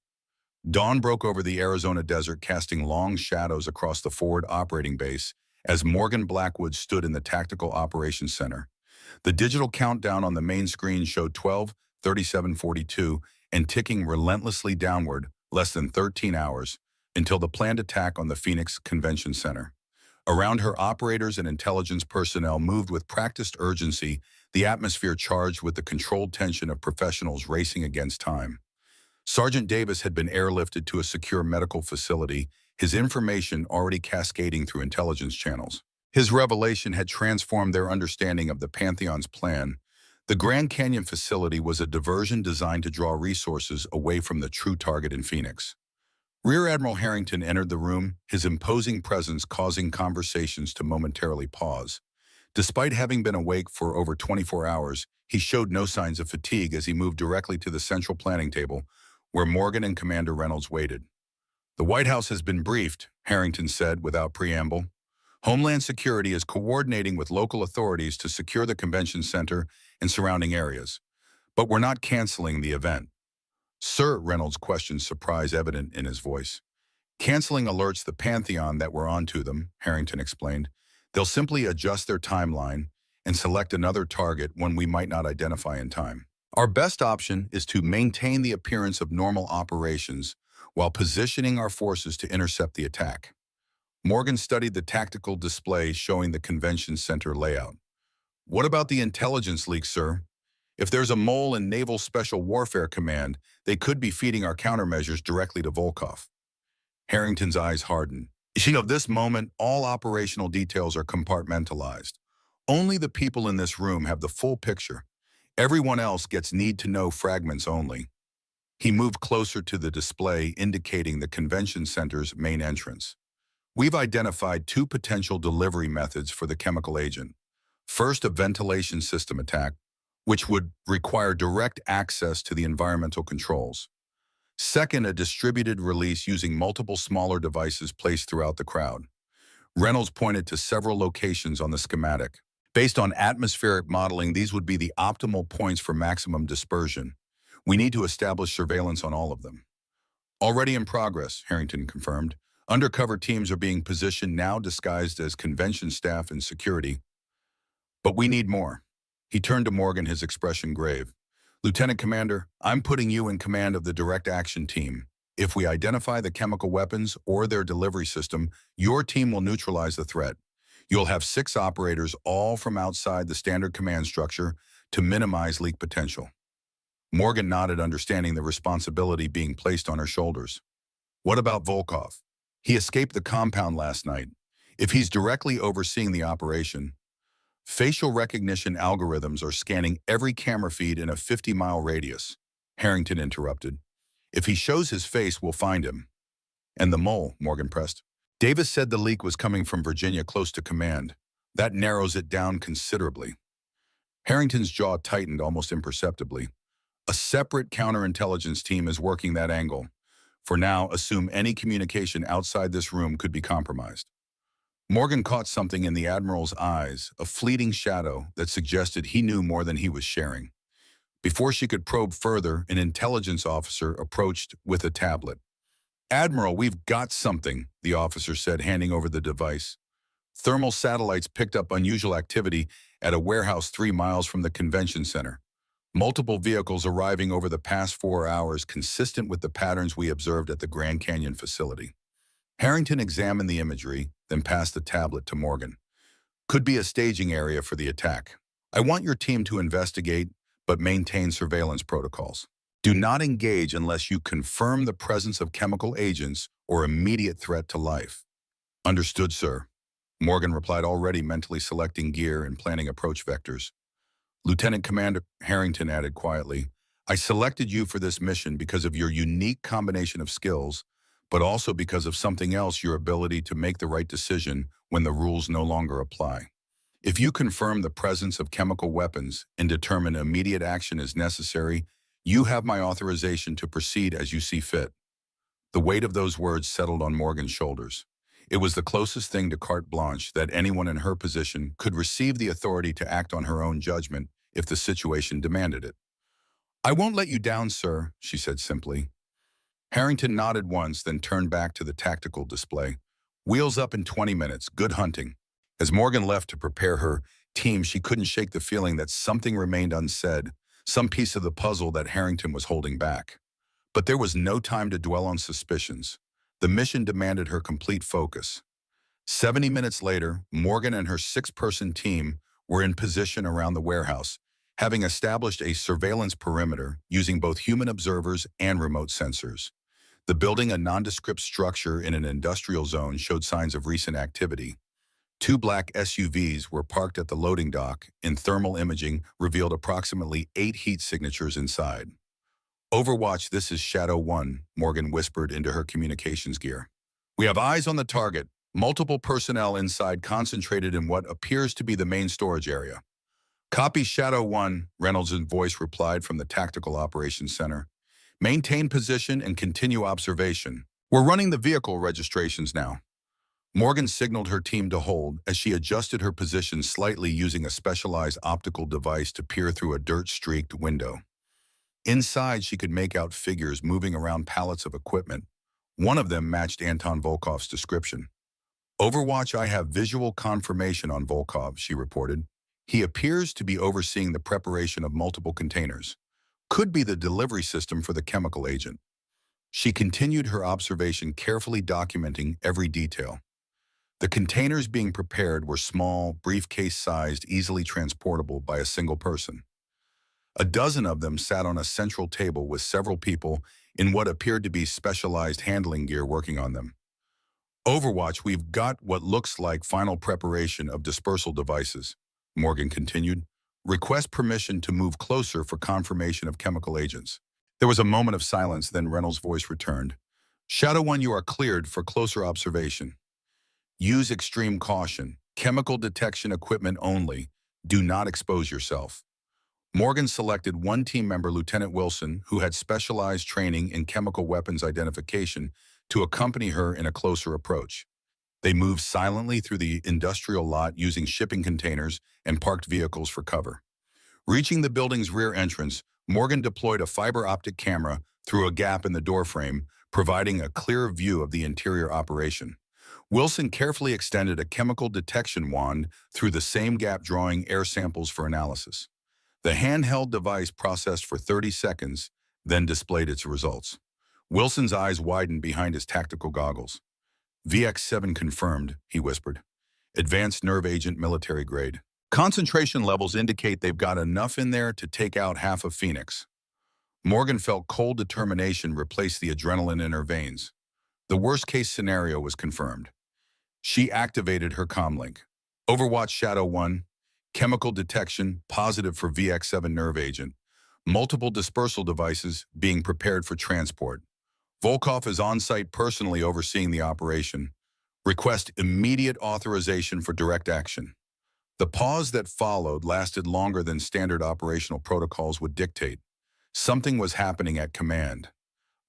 Dawn broke over the Arizona desert, casting long shadows across the forward operating base as Morgan Blackwood stood in the Tactical Operations Center. The digital countdown on the main screen showed 12:37:42 and ticking relentlessly downward, less than 13 hours, until the planned attack on the Phoenix Convention Center. Around her, operators and intelligence personnel moved with practiced urgency, the atmosphere charged with the controlled tension of professionals racing against time. Sergeant Davis had been airlifted to a secure medical facility, his information already cascading through intelligence channels. His revelation had transformed their understanding of the Pantheon's plan. The Grand Canyon facility was a diversion designed to draw resources away from the true target in Phoenix. Rear Admiral Harrington entered the room, his imposing presence causing conversations to momentarily pause. Despite having been awake for over 24 hours, he showed no signs of fatigue as he moved directly to the central planning table, where Morgan and Commander Reynolds waited. "The White House has been briefed," Harrington said without preamble. "Homeland Security is coordinating with local authorities to secure the convention center and surrounding areas. But we're not canceling the event." "Sir," Reynolds' questioned surprise evident in his voice. "Canceling alerts the Pantheon that we're onto them," Harrington explained. "They'll simply adjust their timeline and select another target one we might not identify in time. Our best option is to maintain the appearance of normal operations while positioning our forces to intercept the attack." Morgan studied the tactical display showing the convention center layout. "What about the intelligence leak, sir? If there's a mole in Naval Special Warfare Command, they could be feeding our countermeasures directly to Volkov." Harrington's eyes hardened. "At this moment, all operational details are compartmentalized. Only the people in this room have the full picture. Everyone else gets need-to-know fragments only." He moved closer to the display, indicating the convention center's main entrance. "We've identified two potential delivery methods for the chemical agent. First, a ventilation system attack, which would require direct access to the environmental controls. Second, a distributed release using multiple smaller devices placed throughout the crowd." Reynolds pointed to several locations on the schematic. "Based on atmospheric modeling, these would be the optimal points for maximum dispersion. We need to establish surveillance on all of them." "Already in progress," Harrington confirmed. "Undercover teams are being positioned now, disguised as convention staff and security. But we need more." He turned to Morgan, his expression grave. "Lieutenant Commander, I'm putting you in command of the direct action team. If we identify the chemical weapons or their delivery system, your team will neutralize the threat. You'll have 6 operators, all from outside the standard command structure, to minimize leak potential." Morgan nodded, understanding the responsibility being placed on her shoulders. "What about Volkov? He escaped the compound last night. If he's directly overseeing the operation..." "Facial recognition algorithms are scanning every camera feed in a 50-mile radius," Harrington interrupted. "If he shows his face, we'll find him." "And the mole," Morgan pressed. "Davis said the leak was coming from Virginia, close to command. That narrows it down considerably." Harrington's jaw tightened almost imperceptibly. "A separate counterintelligence team is working that angle. For now, assume any communication outside this room could be compromised." Morgan caught something in the Admiral's eyes, a fleeting shadow that suggested he knew more than he was sharing. Before she could probe further, an intelligence officer approached with a tablet. "Admiral, we've got something," the officer said, handing over the device. "Thermal satellites picked up unusual activity at a warehouse 3 miles from the convention center. Multiple vehicles arriving over the past 4 hours, consistent with the patterns we observed at the Grand Canyon facility." Harrington examined the imagery, then passed the tablet to Morgan. "Could be a staging area for the attack. I want your team to investigate, but maintain surveillance protocols. Do not engage unless you confirm the presence of chemical agents or immediate threat to life. Understood, sir. Morgan replied, already mentally selecting gear and planning approach vectors. Lieutenant Commander Harrington added quietly, I selected you for this mission because of your unique combination of skills, but also because of something else, your ability to make the right decision when the rules no longer apply. If you confirm the presence of chemical weapons and determine immediate action is necessary, you have my authorization to proceed as you see fit. The weight of those words settled on Morgan's shoulders. It was the closest thing to carte blanche that anyone in her position could receive the authority to act on her own judgment if the situation demanded it. I won't let you down, sir, she said simply. Harrington nodded once, then turned back to the tactical display. Wheels up in 20 minutes. Good hunting. As Morgan left to prepare her team, she couldn't shake the feeling that something remained unsaid, some piece of the puzzle that Harrington was holding back. But there was no time to dwell on suspicions. The mission demanded her complete focus. 70 minutes later, Morgan and her 6-person team were in position around the warehouse, having established a surveillance perimeter using both human observers and remote sensors. The building, a nondescript structure in an industrial zone, showed signs of recent activity. 2 black SUVs were parked at the loading dock, and thermal imaging revealed approximately 8 heat signatures inside. Overwatch, this is Shadow 1, Morgan whispered into her communications gear. We have eyes on the target, multiple personnel inside concentrated in what appears to be the main storage area. Copy Shadow 1, Reynolds' voice replied from the Tactical Operations Center. Maintain position and continue observation. We're running the vehicle registrations now. Morgan signaled her team to hold as she adjusted her position slightly using a specialized optical device to peer through a dirt-streaked window. Inside, she could make out figures moving around pallets of equipment. One of them matched Anton Volkov's description. Overwatch, I have visual confirmation on Volkov, she reported. He appears to be overseeing the preparation of multiple containers. Could be the delivery system for the chemical agent. She continued her observation, carefully documenting every detail. The containers being prepared were small, briefcase-sized, easily transportable by a single person. A dozen of them sat on a central table with several people in what appeared to be specialized handling gear working on them. Overwatch, we've got what looks like final preparation of dispersal devices, Morgan continued. Request permission to move closer for confirmation of chemical agents. There was a moment of silence, then Reynolds' voice returned. Shadow 1, you are cleared for closer observation. Use extreme caution. Chemical detection equipment only. Do not expose yourself. Morgan selected one team member, Lieutenant Wilson, who had specialized training in chemical weapons identification, to accompany her in a closer approach. They moved silently through the industrial lot using shipping containers and parked vehicles for cover. Reaching the building's rear entrance, Morgan deployed a fiber optic camera through a gap in the doorframe, providing a clear view of the interior operation. Wilson carefully extended a chemical detection wand through the same gap, drawing air samples for analysis. The handheld device processed for 30 seconds, then displayed its results. Wilson's eyes widened behind his tactical goggles. VX7 confirmed, he whispered. Advanced nerve agent, military grade. Concentration levels indicate they've got enough in there to take out half of Phoenix. Morgan felt cold determination replace the adrenaline in her veins. The worst-case scenario was confirmed. She activated her comlink. Overwatch Shadow 1, chemical detection, positive for VX7 nerve agent. Multiple dispersal devices being prepared for transport. Volkov is on-site personally overseeing the operation. Request immediate authorization for direct action. The pause that followed lasted longer than standard operational protocols would dictate. Something was happening at command.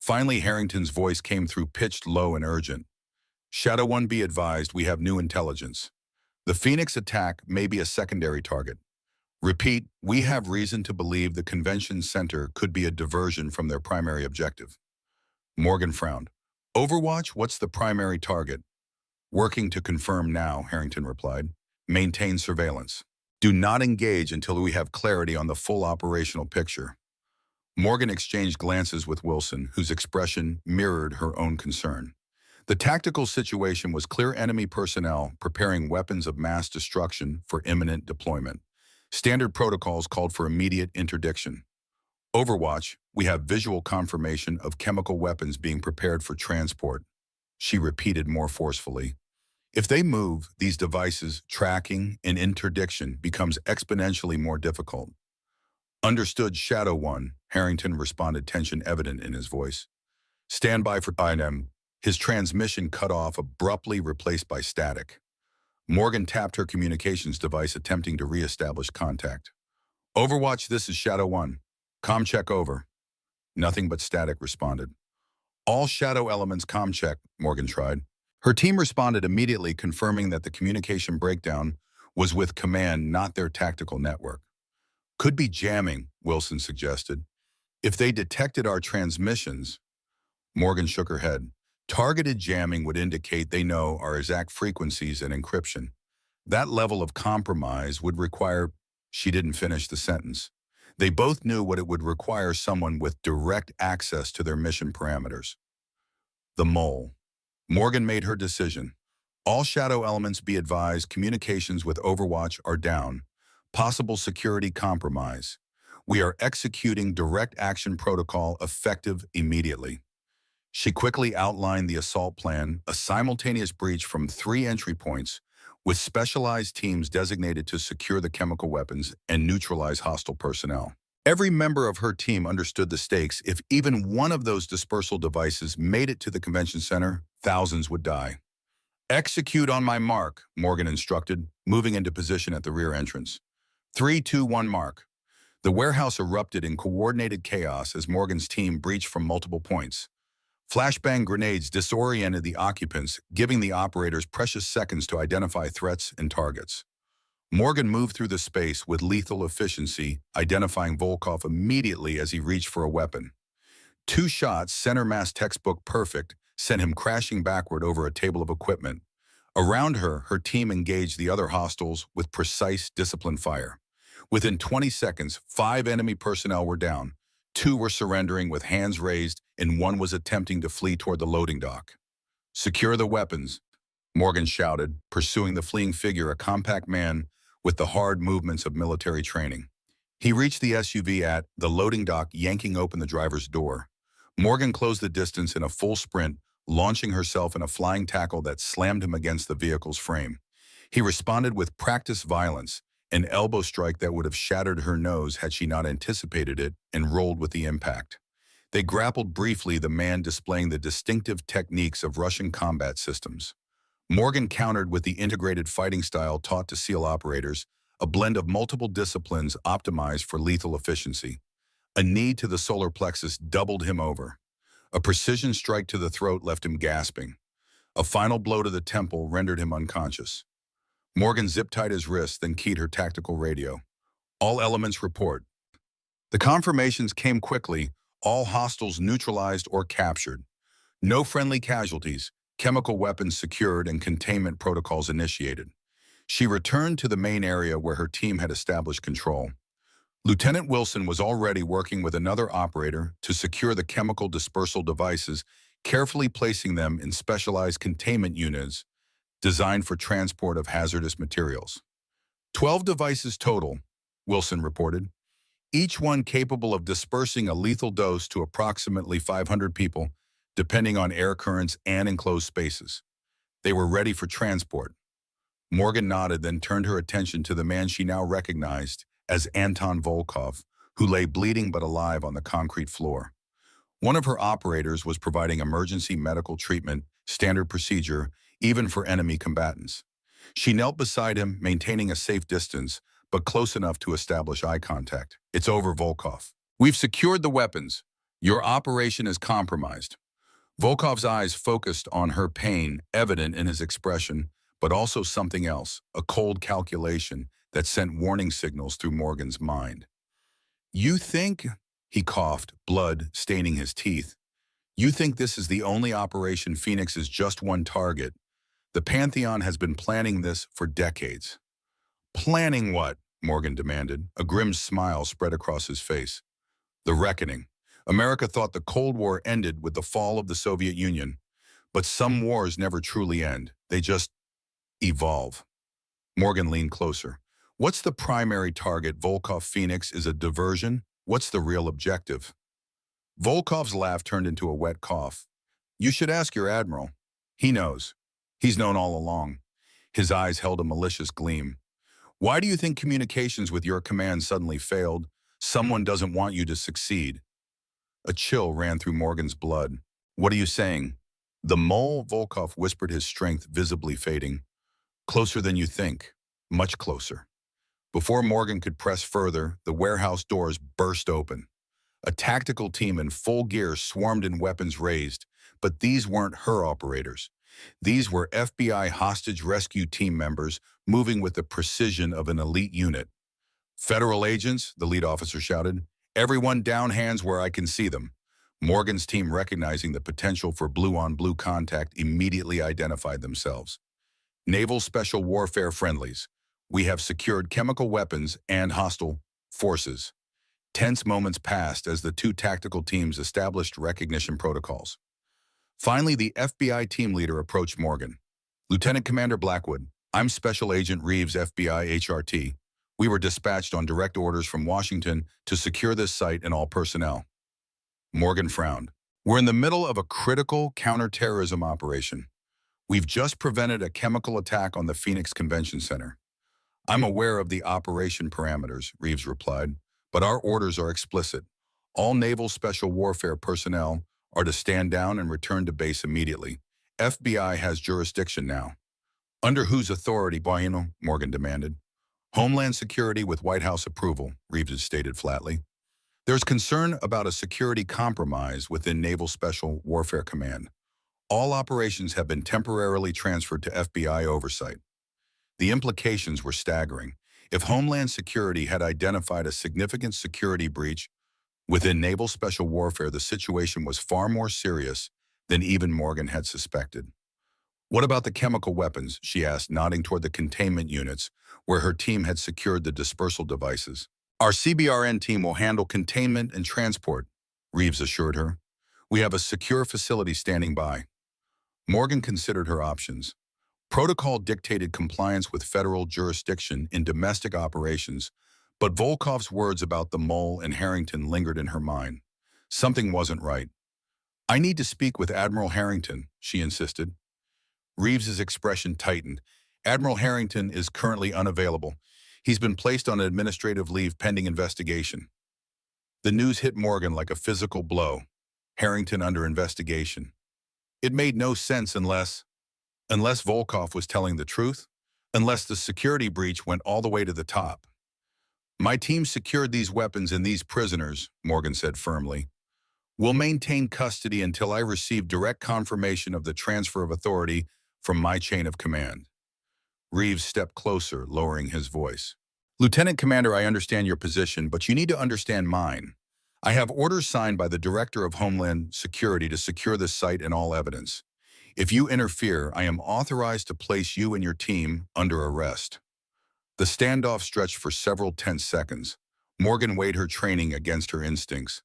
Finally, Harrington's voice came through, pitched low and urgent. Shadow 1, be advised, we have new intelligence. The Phoenix attack may be a secondary target. Repeat, we have reason to believe the convention center could be a diversion from their primary objective. Morgan frowned. Overwatch, what's the primary target? Working to confirm now, Harrington replied. Maintain surveillance. Do not engage until we have clarity on the full operational picture. Morgan exchanged glances with Wilson, whose expression mirrored her own concern. The tactical situation was clear: enemy personnel preparing weapons of mass destruction for imminent deployment. Standard protocols called for immediate interdiction. Overwatch, we have visual confirmation of chemical weapons being prepared for transport. she repeated more forcefully. If they move, these devices, tracking and interdiction becomes exponentially more difficult. Understood, Shadow One, Harrington responded, tension evident in his voice. Stand by for INM. His transmission cut off, abruptly replaced by static. Morgan tapped her communications device, attempting to re-establish contact. Overwatch, this is Shadow One. Comm check over. Nothing but static responded. All Shadow elements comm check, Morgan tried. Her team responded immediately, confirming that the communication breakdown was with command, not their tactical network. Could be jamming, Wilson suggested. If they detected our transmissions, Morgan shook her head. Targeted jamming would indicate they know our exact frequencies and encryption. That level of compromise would require... She didn't finish the sentence. They both knew what it would require: someone with direct access to their mission parameters. The mole. Morgan made her decision. All Shadow elements, be advised, communications with Overwatch are down. Possible security compromise. We are executing direct action protocol effective immediately. She quickly outlined the assault plan, a simultaneous breach from 3 entry points, with specialized teams designated to secure the chemical weapons and neutralize hostile personnel. Every member of her team understood the stakes. If even one of those dispersal devices made it to the convention center, thousands would die. Execute on my mark, Morgan instructed, moving into position at the rear entrance. 3, 2, 1, mark. The warehouse erupted in coordinated chaos as Morgan's team breached from multiple points. Flashbang grenades disoriented the occupants, giving the operators precious seconds to identify threats and targets. Morgan moved through the space with lethal efficiency, identifying Volkov immediately as he reached for a weapon. 2 shots, center mass textbook perfect, sent him crashing backward over a table of equipment. Around her, her team engaged the other hostiles with precise, disciplined fire. Within 20 seconds, 5 enemy personnel were down. 2 were surrendering with hands raised, and 1 was attempting to flee toward the loading dock. Secure the weapons, Morgan shouted, pursuing the fleeing figure, a compact man with the hard movements of military training. He reached the SUV at the loading dock, yanking open the driver's door. Morgan closed the distance in a full sprint, launching herself in a flying tackle that slammed him against the vehicle's frame. He responded with practiced violence, an elbow strike that would have shattered her nose had she not anticipated it, and rolled with the impact. They grappled briefly, the man displaying the distinctive techniques of Russian combat systems. Morgan countered with the integrated fighting style taught to SEAL operators, a blend of multiple disciplines optimized for lethal efficiency. A knee to the solar plexus doubled him over. A precision strike to the throat left him gasping. A final blow to the temple rendered him unconscious. Morgan zip-tied his wrist, then keyed her tactical radio. All elements report. The confirmations came quickly, all hostiles neutralized or captured. No friendly casualties, chemical weapons secured, and containment protocols initiated. She returned to the main area where her team had established control. Lieutenant Wilson was already working with another operator to secure the chemical dispersal devices, carefully placing them in specialized containment units designed for transport of hazardous materials. 12 devices total, Wilson reported, each one capable of dispersing a lethal dose to approximately 500 people, depending on air currents and enclosed spaces. They were ready for transport. Morgan nodded, then turned her attention to the man she now recognized as Anton Volkov, who lay bleeding but alive on the concrete floor. One of her operators was providing emergency medical treatment, standard procedure, even for enemy combatants. She knelt beside him, maintaining a safe distance, but close enough to establish eye contact. It's over, Volkov. We've secured the weapons. Your operation is compromised. Volkov's eyes focused on her pain, evident in his expression, but also something else, a cold calculation that sent warning signals through Morgan's mind. You think, he coughed, blood staining his teeth, you think this is the only operation Phoenix is just one target? The Pantheon has been planning this for decades. Planning what? Morgan demanded. A grim smile spread across his face. The reckoning. America thought the Cold War ended with the fall of the Soviet Union, but some wars never truly end. They just evolve. Morgan leaned closer. What's the primary target? Volkov. Phoenix is a diversion? What's the real objective? Volkov's laugh turned into a wet cough. You should ask your admiral. He knows. He's known all along. His eyes held a malicious gleam. Why do you think communications with your command suddenly failed? Someone doesn't want you to succeed. A chill ran through Morgan's blood. What are you saying? The mole, Volkov whispered, his strength visibly fading. Closer than you think. Much closer. Before Morgan could press further, the warehouse doors burst open. A tactical team in full gear swarmed in, weapons raised, but these weren't her operators. These were FBI hostage rescue team members moving with the precision of an elite unit. Federal agents, the lead officer shouted. Everyone down, hands where I can see them. Morgan's team, recognizing the potential for blue-on-blue contact, immediately identified themselves. Naval Special Warfare friendlies. We have secured chemical weapons and hostile forces. Tense moments passed as the two tactical teams established recognition protocols. Finally, the FBI team leader approached Morgan. Lieutenant Commander Blackwood, I'm Special Agent Reeves, FBI HRT. We were dispatched on direct orders from Washington to secure this site and all personnel. Morgan frowned. We're in the middle of a critical counterterrorism operation. We've just prevented a chemical attack on the Phoenix Convention Center. I'm aware of the operation parameters, Reeves replied, but our orders are explicit. All Naval Special Warfare personnel are to stand down and return to base immediately. FBI has jurisdiction now. Under whose authority, Bueno? Morgan demanded. Homeland Security with White House approval, Reeves stated flatly. There's concern about a security compromise within Naval Special Warfare Command. All operations have been temporarily transferred to FBI oversight. The implications were staggering. If Homeland Security had identified a significant security breach within Naval Special Warfare, the situation was far more serious than even Morgan had suspected. What about the chemical weapons? She asked, nodding toward the containment units where her team had secured the dispersal devices. Our CBRN team will handle containment and transport, Reeves assured her. We have a secure facility standing by. Morgan considered her options. Protocol dictated compliance with federal jurisdiction in domestic operations, but Volkov's words about the mole and Harrington lingered in her mind. Something wasn't right. I need to speak with Admiral Harrington, she insisted. Reeves's expression tightened. Admiral Harrington is currently unavailable. He's been placed on administrative leave pending investigation. The news hit Morgan like a physical blow. Harrington under investigation. It made no sense unless Volkov was telling the truth, unless the security breach went all the way to the top. My team secured these weapons and these prisoners, Morgan said firmly. We'll maintain custody until I receive direct confirmation of the transfer of authority from my chain of command. Reeves stepped closer, lowering his voice. Lieutenant Commander, I understand your position, but you need to understand mine. I have orders signed by the Director of Homeland Security to secure this site and all evidence. If you interfere, I am authorized to place you and your team under arrest. The standoff stretched for several tense seconds. Morgan weighed her training against her instincts.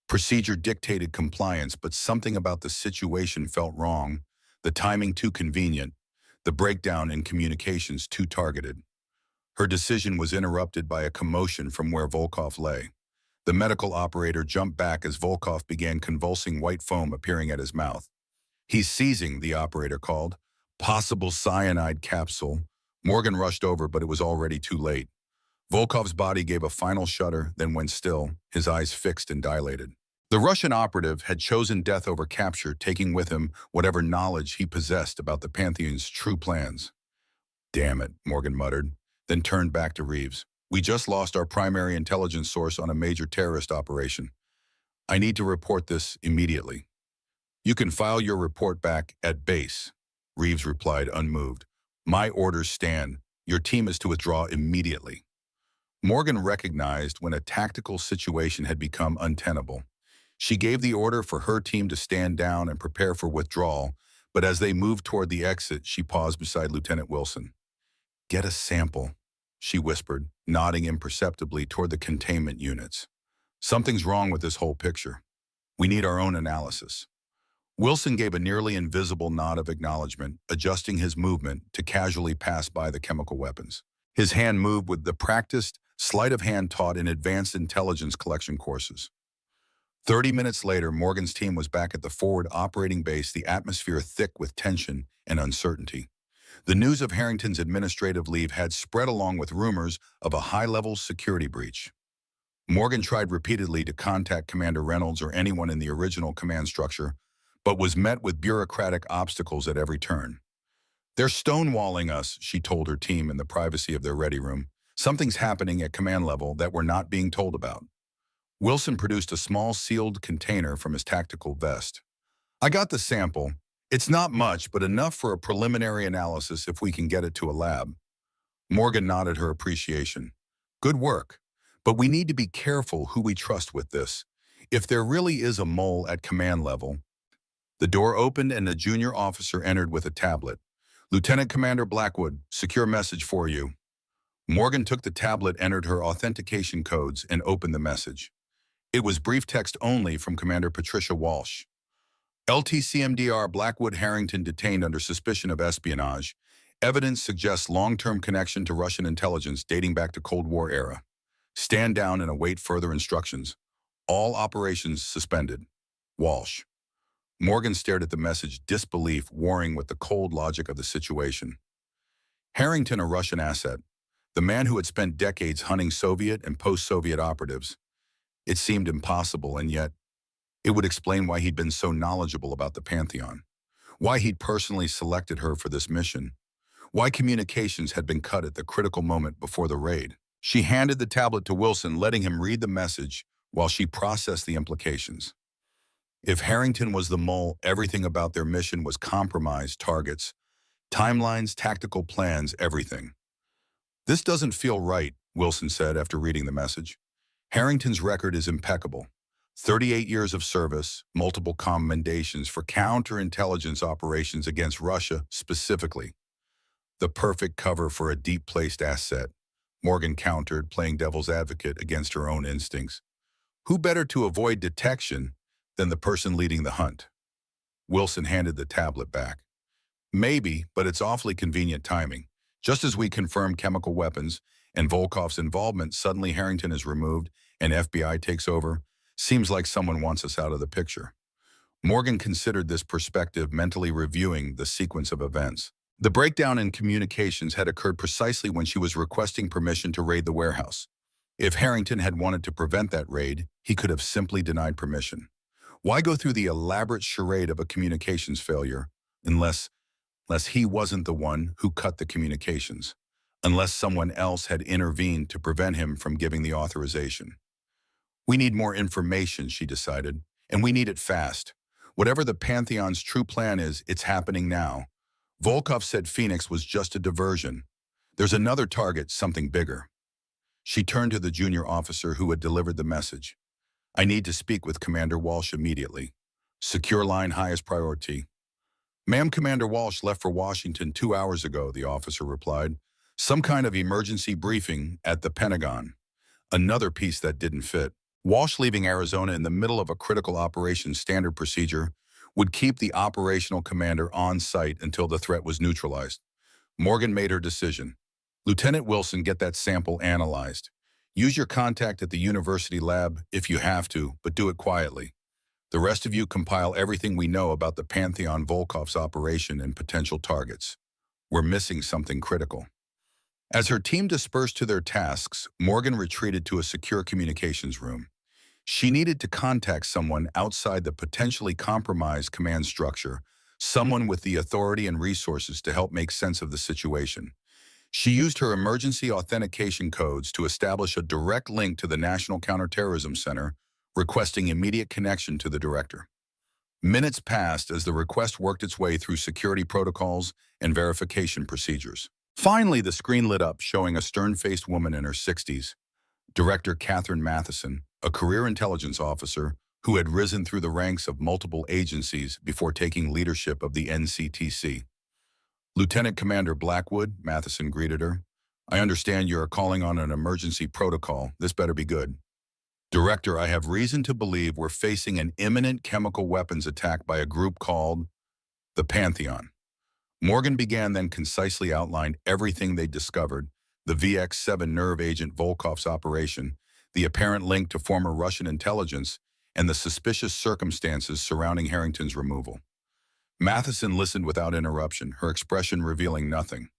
Procedure dictated compliance, but something about the situation felt wrong, the timing too convenient, the breakdown in communications too targeted. Her decision was interrupted by a commotion from where Volkov lay. The medical operator jumped back as Volkov began convulsing, white foam appearing at his mouth. He's seizing, the operator called. Possible cyanide capsule. Morgan rushed over, but it was already too late. Volkov's body gave a final shudder, then went still, his eyes fixed and dilated. The Russian operative had chosen death over capture, taking with him whatever knowledge he possessed about the Pantheon's true plans. Damn it, Morgan muttered, then turned back to Reeves. We just lost our primary intelligence source on a major terrorist operation. I need to report this immediately. You can file your report back at base, Reeves replied, unmoved. My orders stand. Your team is to withdraw immediately. Morgan recognized when a tactical situation had become untenable. She gave the order for her team to stand down and prepare for withdrawal, but as they moved toward the exit, she paused beside Lieutenant Wilson. Get a sample, she whispered, nodding imperceptibly toward the containment units. Something's wrong with this whole picture. We need our own analysis. Wilson gave a nearly invisible nod of acknowledgement, adjusting his movement to casually pass by the chemical weapons. His hand moved with the practiced sleight of hand taught in advanced intelligence collection courses. 30 minutes later, Morgan's team was back at the forward operating base, the atmosphere thick with tension and uncertainty. The news of Harrington's administrative leave had spread along with rumors of a high-level security breach. Morgan tried repeatedly to contact Commander Reynolds or anyone in the original command structure, but was met with bureaucratic obstacles at every turn. "They're stonewalling us," she told her team in the privacy of their ready room. "Something's happening at command level that we're not being told about." Wilson produced a small sealed container from his tactical vest. "I got the sample. It's not much, but enough for a preliminary analysis if we can get it to a lab." Morgan nodded her appreciation. "Good work. But we need to be careful who we trust with this. If there really is a mole at command level." The door opened and a junior officer entered with a tablet. "Lieutenant Commander Blackwood, secure message for you." Morgan took the tablet, entered her authentication codes, and opened the message. It was brief text only from Commander Patricia Walsh. "LTCMDR Blackwood Harrington detained under suspicion of espionage. Evidence suggests long-term connection to Russian intelligence dating back to Cold War era. Stand down and await further instructions. All operations suspended. Walsh." Morgan stared at the message, disbelief warring with the cold logic of the situation. Harrington, a Russian asset, the man who had spent decades hunting Soviet and post-Soviet operatives. It seemed impossible, and yet it would explain why he'd been so knowledgeable about the Pantheon, why he'd personally selected her for this mission, why communications had been cut at the critical moment before the raid. She handed the tablet to Wilson, letting him read the message while she processed the implications. If Harrington was the mole, everything about their mission was compromised: targets, timelines, tactical plans, everything. "This doesn't feel right," Wilson said after reading the message. "Harrington's record is impeccable. 38 years of service, multiple commendations for counterintelligence operations against Russia specifically. The perfect cover for a deep-placed asset," Morgan countered, playing devil's advocate against her own instincts. "Who better to avoid detection than the person leading the hunt?" Wilson handed the tablet back. "Maybe, but it's awfully convenient timing. Just as we confirmed chemical weapons and Volkov's involvement, suddenly Harrington is removed and FBI takes over. Seems like someone wants us out of the picture." Morgan considered this perspective, mentally reviewing the sequence of events. The breakdown in communications had occurred precisely when she was requesting permission to raid the warehouse. If Harrington had wanted to prevent that raid, he could have simply denied permission. Why go through the elaborate charade of a communications failure unless he wasn't the one who cut the communications, unless someone else had intervened to prevent him from giving the authorization? "We need more information," she decided, "and we need it fast. Whatever the Pantheon's true plan is, it's happening now. Volkov said Phoenix was just a diversion. There's another target, something bigger." She turned to the junior officer who had delivered the message. "I need to speak with Commander Walsh immediately. Secure line, highest priority." "Ma'am, Commander Walsh left for Washington 2 hours ago," the officer replied. "Some kind of emergency briefing at the Pentagon." Another piece that didn't fit. Walsh leaving Arizona in the middle of a critical operations standard procedure would keep the operational commander on site until the threat was neutralized. Morgan made her decision. "Lieutenant Wilson, get that sample analyzed. Use your contact at the university lab if you have to, but do it quietly. The rest of you compile everything we know about the Pantheon Volkov's operation and potential targets. We're missing something critical." As her team dispersed to their tasks, Morgan retreated to a secure communications room. She needed to contact someone outside the potentially compromised command structure, someone with the authority and resources to help make sense of the situation. She used her emergency authentication codes to establish a direct link to the National Counterterrorism Center, requesting immediate connection to the director. Minutes passed as the request worked its way through security protocols and verification procedures. Finally, the screen lit up, showing a stern-faced woman in her 60s, Director Catherine Matheson, a career intelligence officer who had risen through the ranks of multiple agencies before taking leadership of the NCTC. "Lieutenant Commander Blackwood," Matheson greeted her. "I understand you are calling on an emergency protocol. This better be good." "Director, I have reason to believe we're facing an imminent chemical weapons attack by a group called the Pantheon." Morgan began, then concisely outlined everything they discovered: the VX-7 nerve agent Volkov's operation, the apparent link to former Russian intelligence, and the suspicious circumstances surrounding Harrington's removal. Matheson listened without interruption, her expression revealing nothing.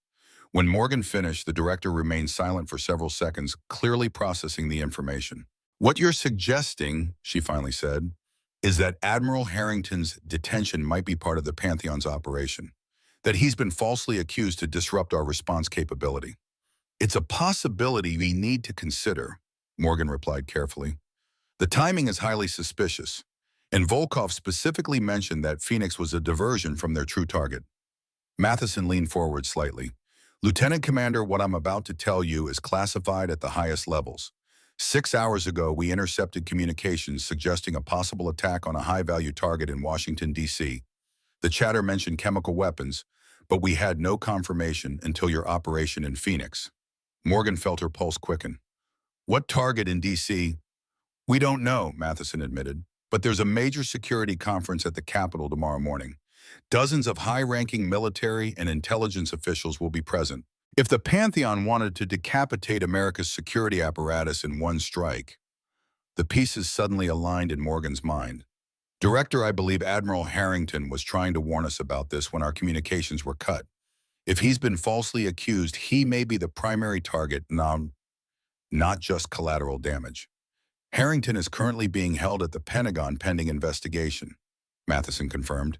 When Morgan finished, the director remained silent for several seconds, clearly processing the information. "What you're suggesting," she finally said, "is that Admiral Harrington's detention might be part of the Pantheon's operation, that he's been falsely accused to disrupt our response capability." "It's a possibility we need to consider," Morgan replied carefully. "The timing is highly suspicious, and Volkov specifically mentioned that Phoenix was a diversion from their true target." Matheson leaned forward slightly. "Lieutenant Commander, what I'm about to tell you is classified at the highest levels. 6 hours ago, we intercepted communications suggesting a possible attack on a high-value target in Washington, D.C. The chatter mentioned chemical weapons, but we had no confirmation until your operation in Phoenix." Morgan felt her pulse quicken. "What target in D.C.? "We don't know," Matheson admitted, "but there's a major security conference at the Capitol tomorrow morning. Dozens of high-ranking military and intelligence officials will be present. If the Pantheon wanted to decapitate America's security apparatus in one strike..." The pieces suddenly aligned in Morgan's mind. "Director, I believe Admiral Harrington was trying to warn us about this when our communications were cut. If he's been falsely accused, he may be the primary target, not just collateral damage." "Harrington is currently being held at the Pentagon pending investigation," Matheson confirmed.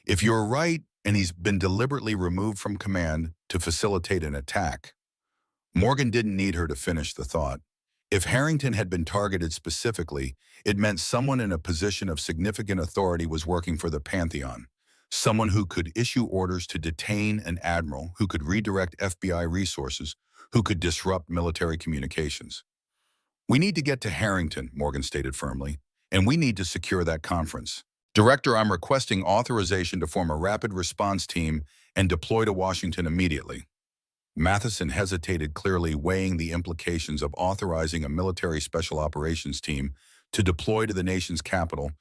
"If you're right, and he's been deliberately removed from command to facilitate an attack..." Morgan didn't need her to finish the thought. If Harrington had been targeted specifically, it meant someone in a position of significant authority was working for the Pantheon. Someone who could issue orders to detain an admiral, who could redirect FBI resources, who could disrupt military communications. "We need to get to Harrington," Morgan stated firmly, "and we need to secure that conference. Director, I'm requesting authorization to form a rapid response team and deploy to Washington immediately." Matheson hesitated, clearly weighing the implications of authorizing a military special operations team to deploy to the nation's capital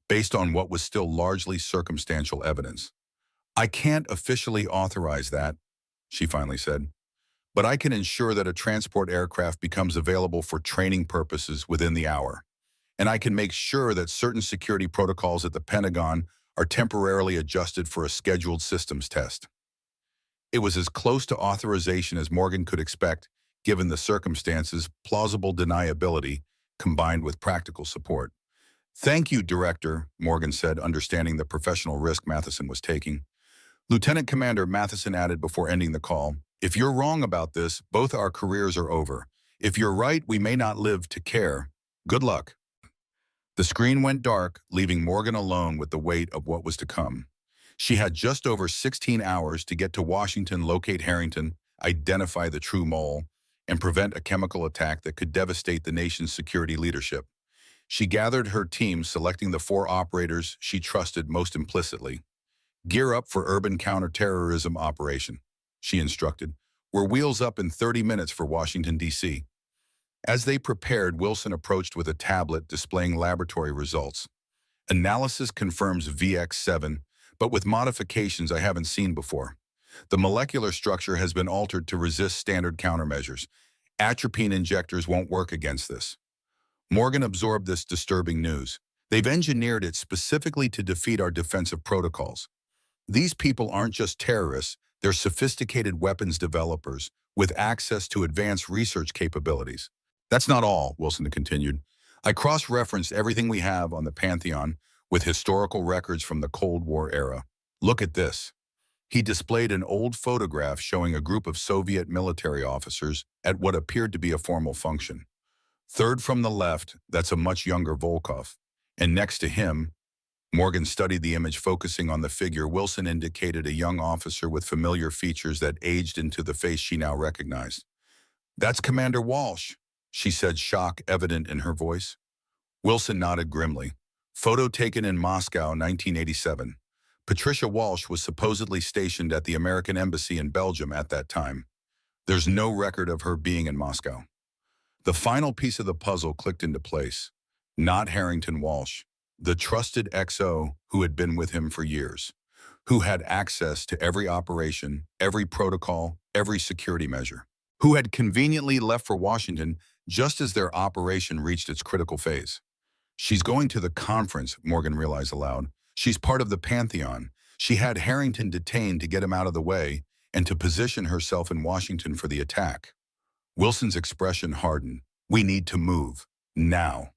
based on what was still largely circumstantial evidence. "I can't officially authorize that," she finally said, "but I can ensure that a transport aircraft becomes available for training purposes within the hour. And I can make sure that certain security protocols at the Pentagon are temporarily adjusted for a scheduled systems test." It was as close to authorization as Morgan could expect, given the circumstances, plausible deniability, combined with practical support. "Thank you, Director," Morgan said, understanding the professional risk Matheson was taking. "Lieutenant Commander," Matheson added before ending the call, "if you're wrong about this, both our careers are over. If you're right, we may not live to care. Good luck." The screen went dark, leaving Morgan alone with the weight of what was to come. She had just over 16 hours to get to Washington, locate Harrington, identify the true mole, and prevent a chemical attack that could devastate the nation's security leadership. She gathered her team, selecting the 4 operators she trusted most implicitly. "Gear up for urban counterterrorism operation," she instructed. "We're wheels up in 30 minutes for Washington, D.C. As they prepared, Wilson approached with a tablet displaying laboratory results. "Analysis confirms VX7, but with modifications I haven't seen before. The molecular structure has been altered to resist standard countermeasures. Atropine injectors won't work against this." Morgan absorbed this disturbing news. "They've engineered it specifically to defeat our defensive protocols. These people aren't just terrorists, they're sophisticated weapons developers with access to advanced research capabilities." "That's not all," Wilson continued. "I cross-referenced everything we have on the Pantheon with historical records from the Cold War era. Look at this." He displayed an old photograph showing a group of Soviet military officers at what appeared to be a formal function. Third from the left, that's a much younger Volkov. And next to him, Morgan studied the image, focusing on the figure. Wilson indicated a young officer with familiar features that aged into the face she now recognized. "That's Commander Walsh," she said, shock evident in her voice. Wilson nodded grimly. "Photo taken in Moscow, 1987. Patricia Walsh was supposedly stationed at the American Embassy in Belgium at that time. There's no record of her being in Moscow." The final piece of the puzzle clicked into place. Not Harrington Walsh, the trusted XO who had been with him for years, who had access to every operation, every protocol, every security measure, who had conveniently left for Washington just as their operation reached its critical phase. She's going to the conference, Morgan realized aloud. She's part of the Pantheon. She had Harrington detained to get him out of the way and to position herself in Washington for the attack. Wilson's expression hardened. We need to move. Now.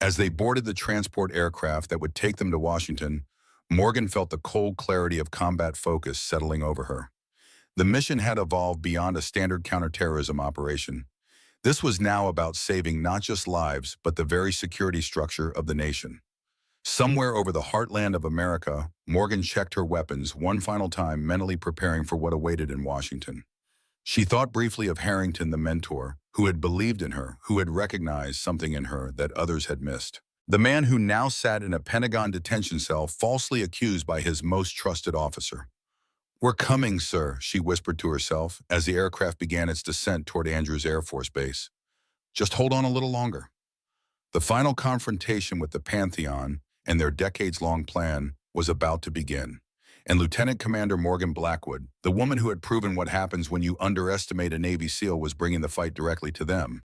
As they boarded the transport aircraft that would take them to Washington, Morgan felt the cold clarity of combat focus settling over her. The mission had evolved beyond a standard counterterrorism operation. This was now about saving not just lives, but the very security structure of the nation. Somewhere over the heartland of America, Morgan checked her weapons one final time, mentally preparing for what awaited in Washington. She thought briefly of Harrington, the mentor, who had believed in her, who had recognized something in her that others had missed. The man who now sat in a Pentagon detention cell, falsely accused by his most trusted officer. "We're coming, sir," she whispered to herself as the aircraft began its descent toward Andrews Air Force Base. Just hold on a little longer. The final confrontation with the Pantheon and their decades-long plan was about to begin. And Lieutenant Commander Morgan Blackwood, the woman who had proven what happens when you underestimate a Navy SEAL, was bringing the fight directly to them.